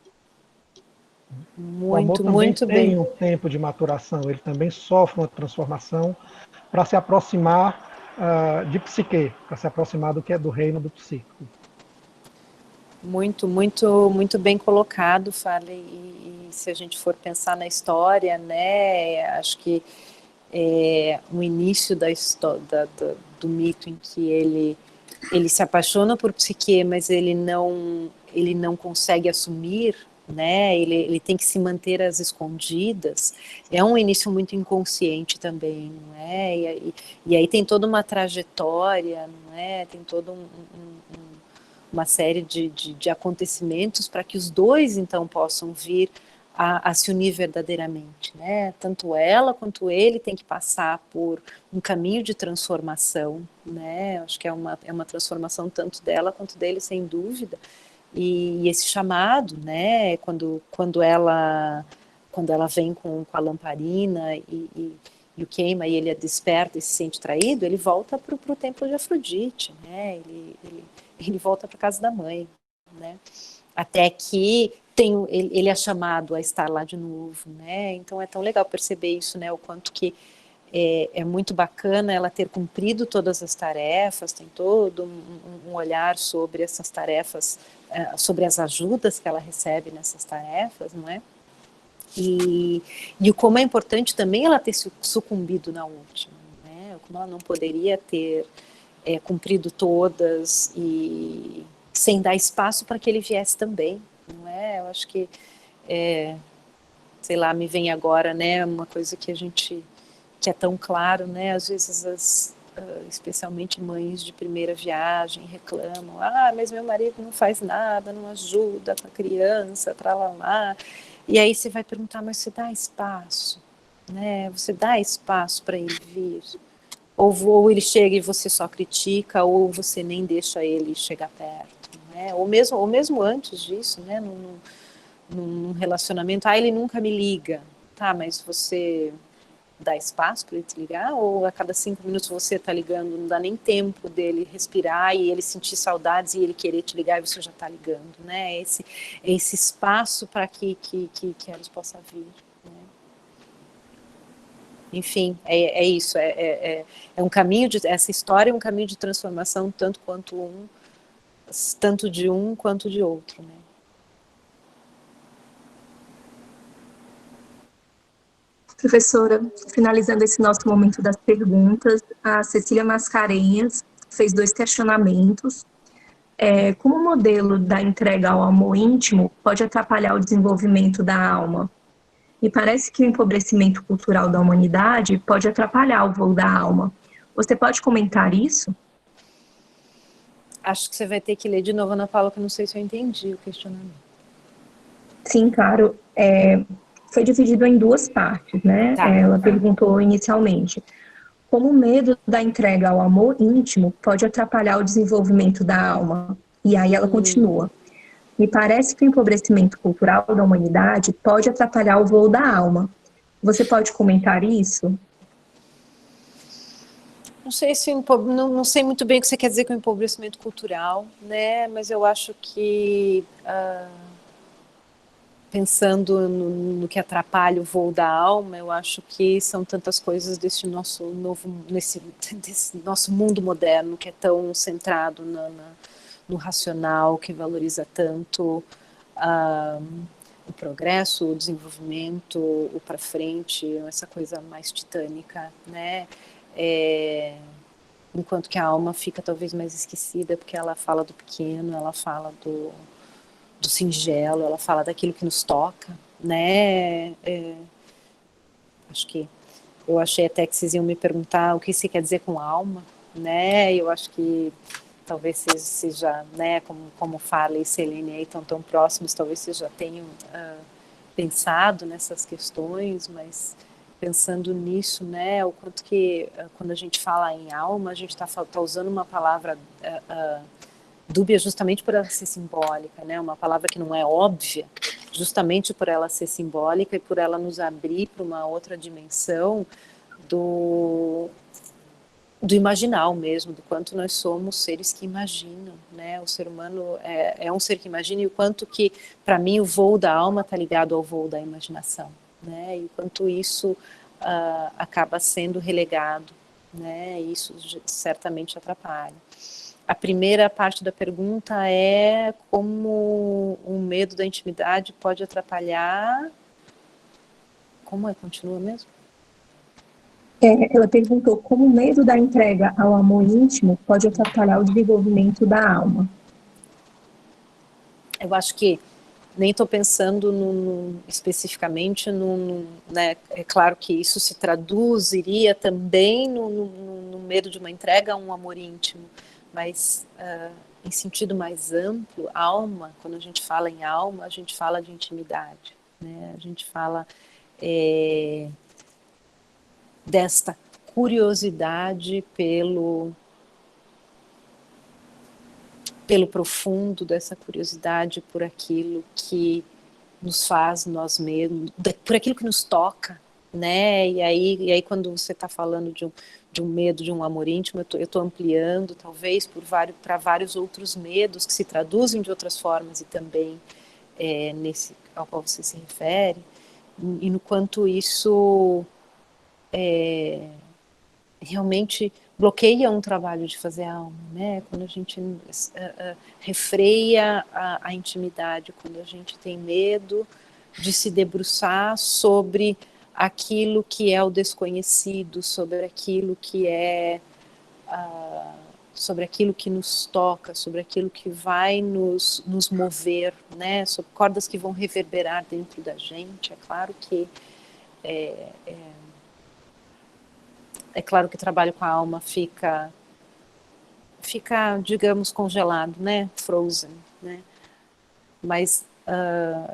O amor Muito, também muito tem bem. um tempo de maturação, ele também sofre uma transformação para se aproximar de Psique, para se aproximar do que é do reino do psíquico. Muito, muito, muito bem colocado, Farley. E se a gente for pensar na história, né, acho que o início do mito em que ele se apaixona por Psique, mas ele não consegue assumir, né? Ele tem que se manter às escondidas. É um início muito inconsciente também, não é? E aí tem toda uma trajetória, não é? Tem toda uma série de acontecimentos para que os dois então possam vir a se unir verdadeiramente, né? Tanto ela quanto ele tem que passar por um caminho de transformação, né? Acho que é uma transformação tanto dela quanto dele, sem dúvida. E esse chamado, né? Quando ela vem com a lamparina e o queima e ele a desperta e se sente traído, ele volta para o templo de Afrodite, né? Ele volta para casa da mãe, né? Até que ele é chamado a estar lá de novo, né? Então é tão legal perceber isso, né? O quanto que é muito bacana ela ter cumprido todas as tarefas, tem todo um olhar sobre essas tarefas, sobre as ajudas que ela recebe nessas tarefas, não é? E o como é importante também ela ter sucumbido na última, né? Como ela não poderia ter cumprido todas e sem dar espaço para que ele viesse também, não é? Eu acho que, sei lá, me vem agora, né, uma coisa que é tão claro, né, às vezes especialmente mães de primeira viagem reclamam, mas meu marido não faz nada, não ajuda com a criança, tralala, e aí você vai perguntar, mas você dá espaço, né, você dá espaço para ele vir? Ou ele chega e você só critica, ou você nem deixa ele chegar perto, né? Ou mesmo antes disso, né? Num relacionamento, ele nunca me liga, tá? Mas você dá espaço para ele te ligar? Ou a cada 5 minutos você tá ligando, não dá nem tempo dele respirar e ele sentir saudades e ele querer te ligar e você já tá ligando, né? Esse espaço para que eles possam vir. Enfim, é isso, é um caminho essa história é um caminho de transformação tanto de um quanto de outro, né? Professora, finalizando esse nosso momento das perguntas, a Cecília Mascarenhas fez 2 questionamentos. Como o modelo da entrega ao amor íntimo pode atrapalhar o desenvolvimento da alma? Me parece que o empobrecimento cultural da humanidade pode atrapalhar o voo da alma. Você pode comentar isso? Acho que você vai ter que ler de novo, Ana Paula, que eu não sei se eu entendi o questionamento. Sim, claro. Foi dividido em 2 partes, né? Tá. Ela perguntou inicialmente como o medo da entrega ao amor íntimo pode atrapalhar o desenvolvimento da alma. E aí ela continua. Me parece que o empobrecimento cultural da humanidade pode atrapalhar o voo da alma. Você pode comentar isso? Não sei não sei muito bem o que você quer dizer com empobrecimento cultural, né? Mas eu acho que pensando no que atrapalha o voo da alma, eu acho que são tantas coisas desse nosso desse nosso mundo moderno que é tão centrado no racional, que valoriza tanto o progresso, o desenvolvimento, o para frente, essa coisa mais titânica, né? Enquanto que a alma fica talvez mais esquecida, porque ela fala do pequeno, ela fala do singelo, ela fala daquilo que nos toca, né? Acho que eu achei até que vocês iam me perguntar o que se quer dizer com alma, né? Eu acho que talvez vocês já, né, como Farley e Selene aí estão tão próximos, talvez vocês já tenham pensado nessas questões, mas pensando nisso, né, o quanto que quando a gente fala em alma, a gente tá usando uma palavra dúbia justamente por ela ser simbólica, né, uma palavra que não é óbvia, justamente por ela ser simbólica e por ela nos abrir para uma outra dimensão do imaginal mesmo, do quanto nós somos seres que imaginam, né? O ser humano é um ser que imagina, e o quanto que, para mim, o voo da alma está ligado ao voo da imaginação, né? E o quanto isso acaba sendo relegado, né? E isso certamente atrapalha. A primeira parte da pergunta é como o medo da intimidade pode atrapalhar... Como é? Continua mesmo? Ela perguntou como o medo da entrega ao amor íntimo pode atrapalhar o desenvolvimento da alma. Eu acho que nem estou pensando especificamente né, é claro que isso se traduziria também no medo de uma entrega a um amor íntimo, mas em sentido mais amplo, alma, quando a gente fala em alma, a gente fala de intimidade, né? A gente fala desta curiosidade pelo profundo, dessa curiosidade por aquilo que nos faz nós mesmos, por aquilo que nos toca, né? E aí quando você está falando de um medo, de um amor íntimo, eu estou ampliando, talvez, para vários outros medos que se traduzem de outras formas e também nesse ao qual você se refere, e no quanto isso realmente bloqueia um trabalho de fazer a alma, né? Quando a gente refreia a intimidade, quando a gente tem medo de se debruçar sobre aquilo que é o desconhecido, sobre aquilo que sobre aquilo que nos toca, sobre aquilo que vai nos mover, né? Sobre cordas que vão reverberar dentro da gente. É claro que o trabalho com a alma fica, digamos, congelado, né? Frozen, né? Mas,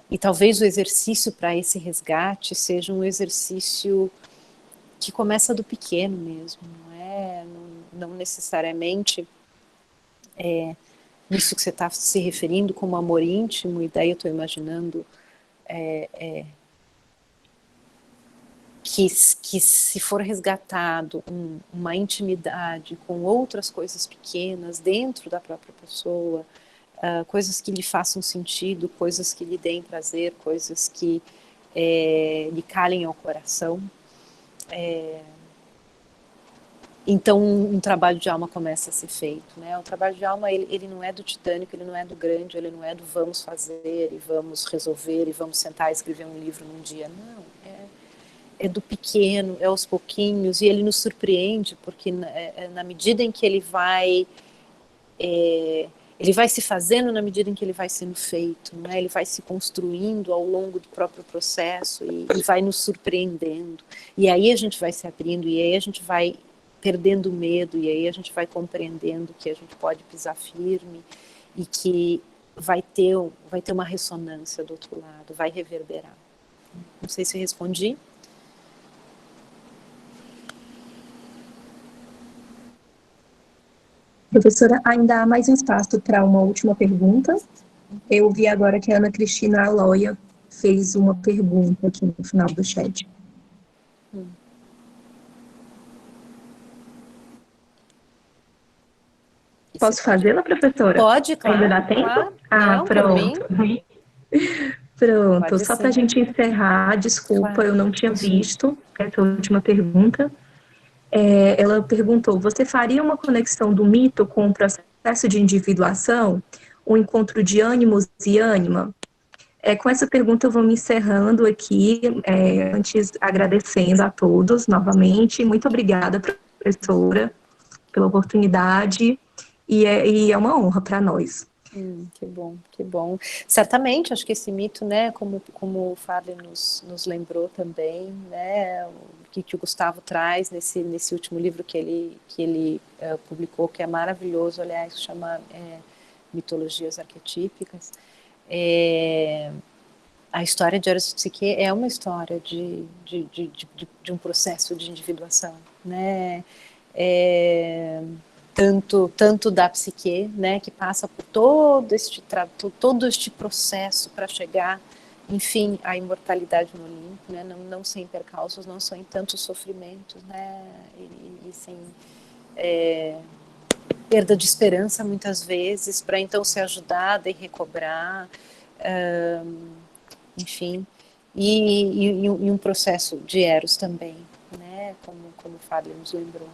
e talvez o exercício para esse resgate seja um exercício que começa do pequeno mesmo, não necessariamente nisso que você está se referindo como amor íntimo, e daí eu estou imaginando que se for resgatado uma intimidade com outras coisas pequenas dentro da própria pessoa, coisas que lhe façam sentido, coisas que lhe deem prazer, coisas que lhe calem ao coração, então um trabalho de alma começa a ser feito, né? O trabalho de alma ele não é do titânico, ele não é do grande, ele não é do vamos fazer e vamos resolver e vamos sentar e escrever um livro num dia, não, é do pequeno, é aos pouquinhos, e ele nos surpreende, porque na medida em que ele vai se fazendo, na medida em que ele vai sendo feito, né? Ele vai se construindo ao longo do próprio processo e vai nos surpreendendo, e aí a gente vai se abrindo, e aí a gente vai perdendo medo, e aí a gente vai compreendendo que a gente pode pisar firme, e que vai ter uma ressonância do outro lado, vai reverberar. Não sei se eu respondi. Professora, ainda há mais um espaço para uma última pergunta. Eu vi agora que a Ana Cristina Aloia fez uma pergunta aqui no final do chat. Posso fazê-la, professora? Pode, claro. Ainda dá tempo? Claro. Não, pronto. Pronto, Pode só ser. para a gente encerrar, desculpa, Claro. Eu não tinha visto essa última pergunta. Ela perguntou, você faria uma conexão do mito com o processo de individuação, o encontro de ânimos e ânima? Com essa pergunta eu vou me encerrando aqui, antes agradecendo a todos novamente, muito obrigada, professora, pela oportunidade, e é uma honra para nós. Que bom, que bom. Certamente, acho que esse mito, né, como o Fábio nos lembrou também, né, o que o Gustavo traz nesse último livro que ele publicou, que é maravilhoso, aliás, chama Mitologias Arquetípicas. A história de Eros e Psique é uma história de um processo de individuação, né? Tanto da psique, né, que passa por todo este processo para chegar, enfim, à imortalidade no Olimpo, né, não sem percalços, não sem tantos sofrimentos, né, e sem perda de esperança muitas vezes, para então ser ajudada e recobrar, enfim, e um processo de Eros também, né, como o Fábio nos lembrou.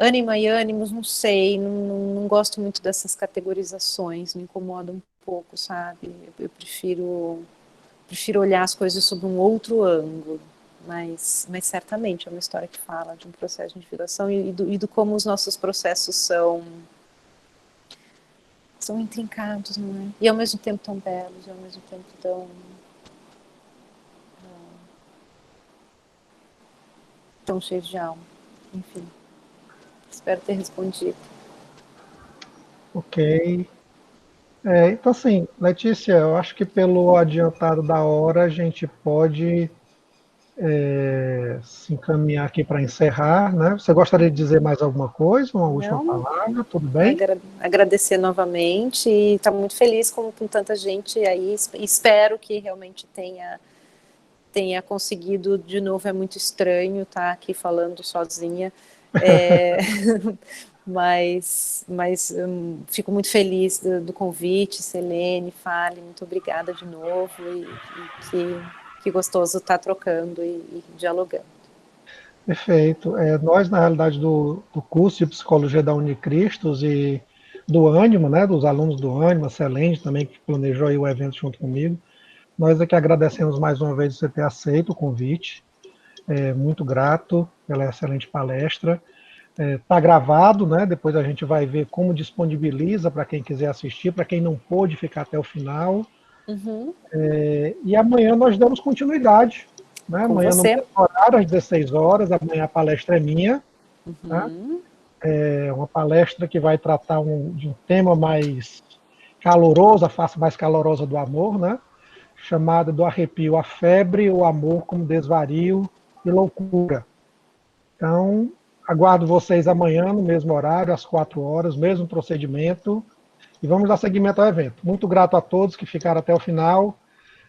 Ânima e ânimos, não sei, não gosto muito dessas categorizações, me incomoda um pouco, sabe? Eu prefiro olhar as coisas sob um outro ângulo, mas certamente é uma história que fala de um processo de individuação e do como os nossos processos são intrincados, não é? E ao mesmo tempo tão belos, e ao mesmo tempo tão cheios de alma, enfim. Espero ter respondido. Ok. Então, assim, Letícia, eu acho que pelo adiantado da hora a gente pode se encaminhar aqui para encerrar, né? Você gostaria de dizer mais alguma coisa, uma última palavra? Tudo bem? Agradecer novamente e estar muito feliz com tanta gente aí. Espero que realmente tenha conseguido. De novo, é muito estranho estar aqui falando sozinha. Mas fico muito feliz do convite, Selene, Fale, muito obrigada de novo e que gostoso estar trocando e dialogando. Perfeito. Nós, na realidade, do curso de Psicologia da Unicristos e do Ânimo, né, dos alunos do Ânimo, a Selene também, que planejou aí o evento junto comigo, nós aqui agradecemos mais uma vez você ter aceito o convite. Muito grato pela excelente palestra. Está gravado, né? Depois a gente vai ver como disponibiliza para quem quiser assistir, para quem não pôde ficar até o final. Uhum. E amanhã nós damos continuidade. Né? Com Amanhã, no você. mesmo horário, às 16 horas, amanhã a palestra é minha. Uhum. Tá? É uma palestra que vai tratar de um tema mais caloroso, a face mais calorosa do amor, né? Chamada do arrepio, a febre, o amor como desvario e loucura. Então, aguardo vocês amanhã, no mesmo horário, às 4 horas, mesmo procedimento, e vamos dar seguimento ao evento. Muito grato a todos que ficaram até o final.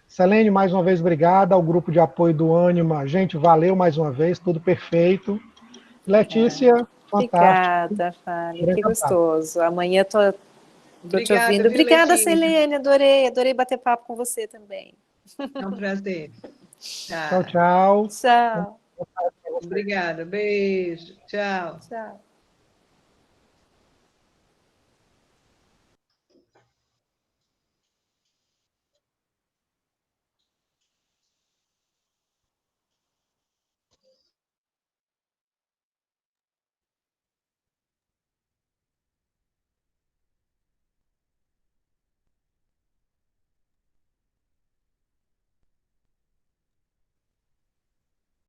Selene, mais uma vez, obrigada. Ao grupo de apoio do Ânima, gente, valeu mais uma vez, tudo perfeito. Letícia, fantástico. Obrigada, Fábio, que gostoso. Amanhã tô te ouvindo. Viu, Obrigada, Letícia? Selene, adorei bater papo com você também. É um prazer. Tchau, tchau. Tchau. Obrigada, beijo, tchau. Tchau.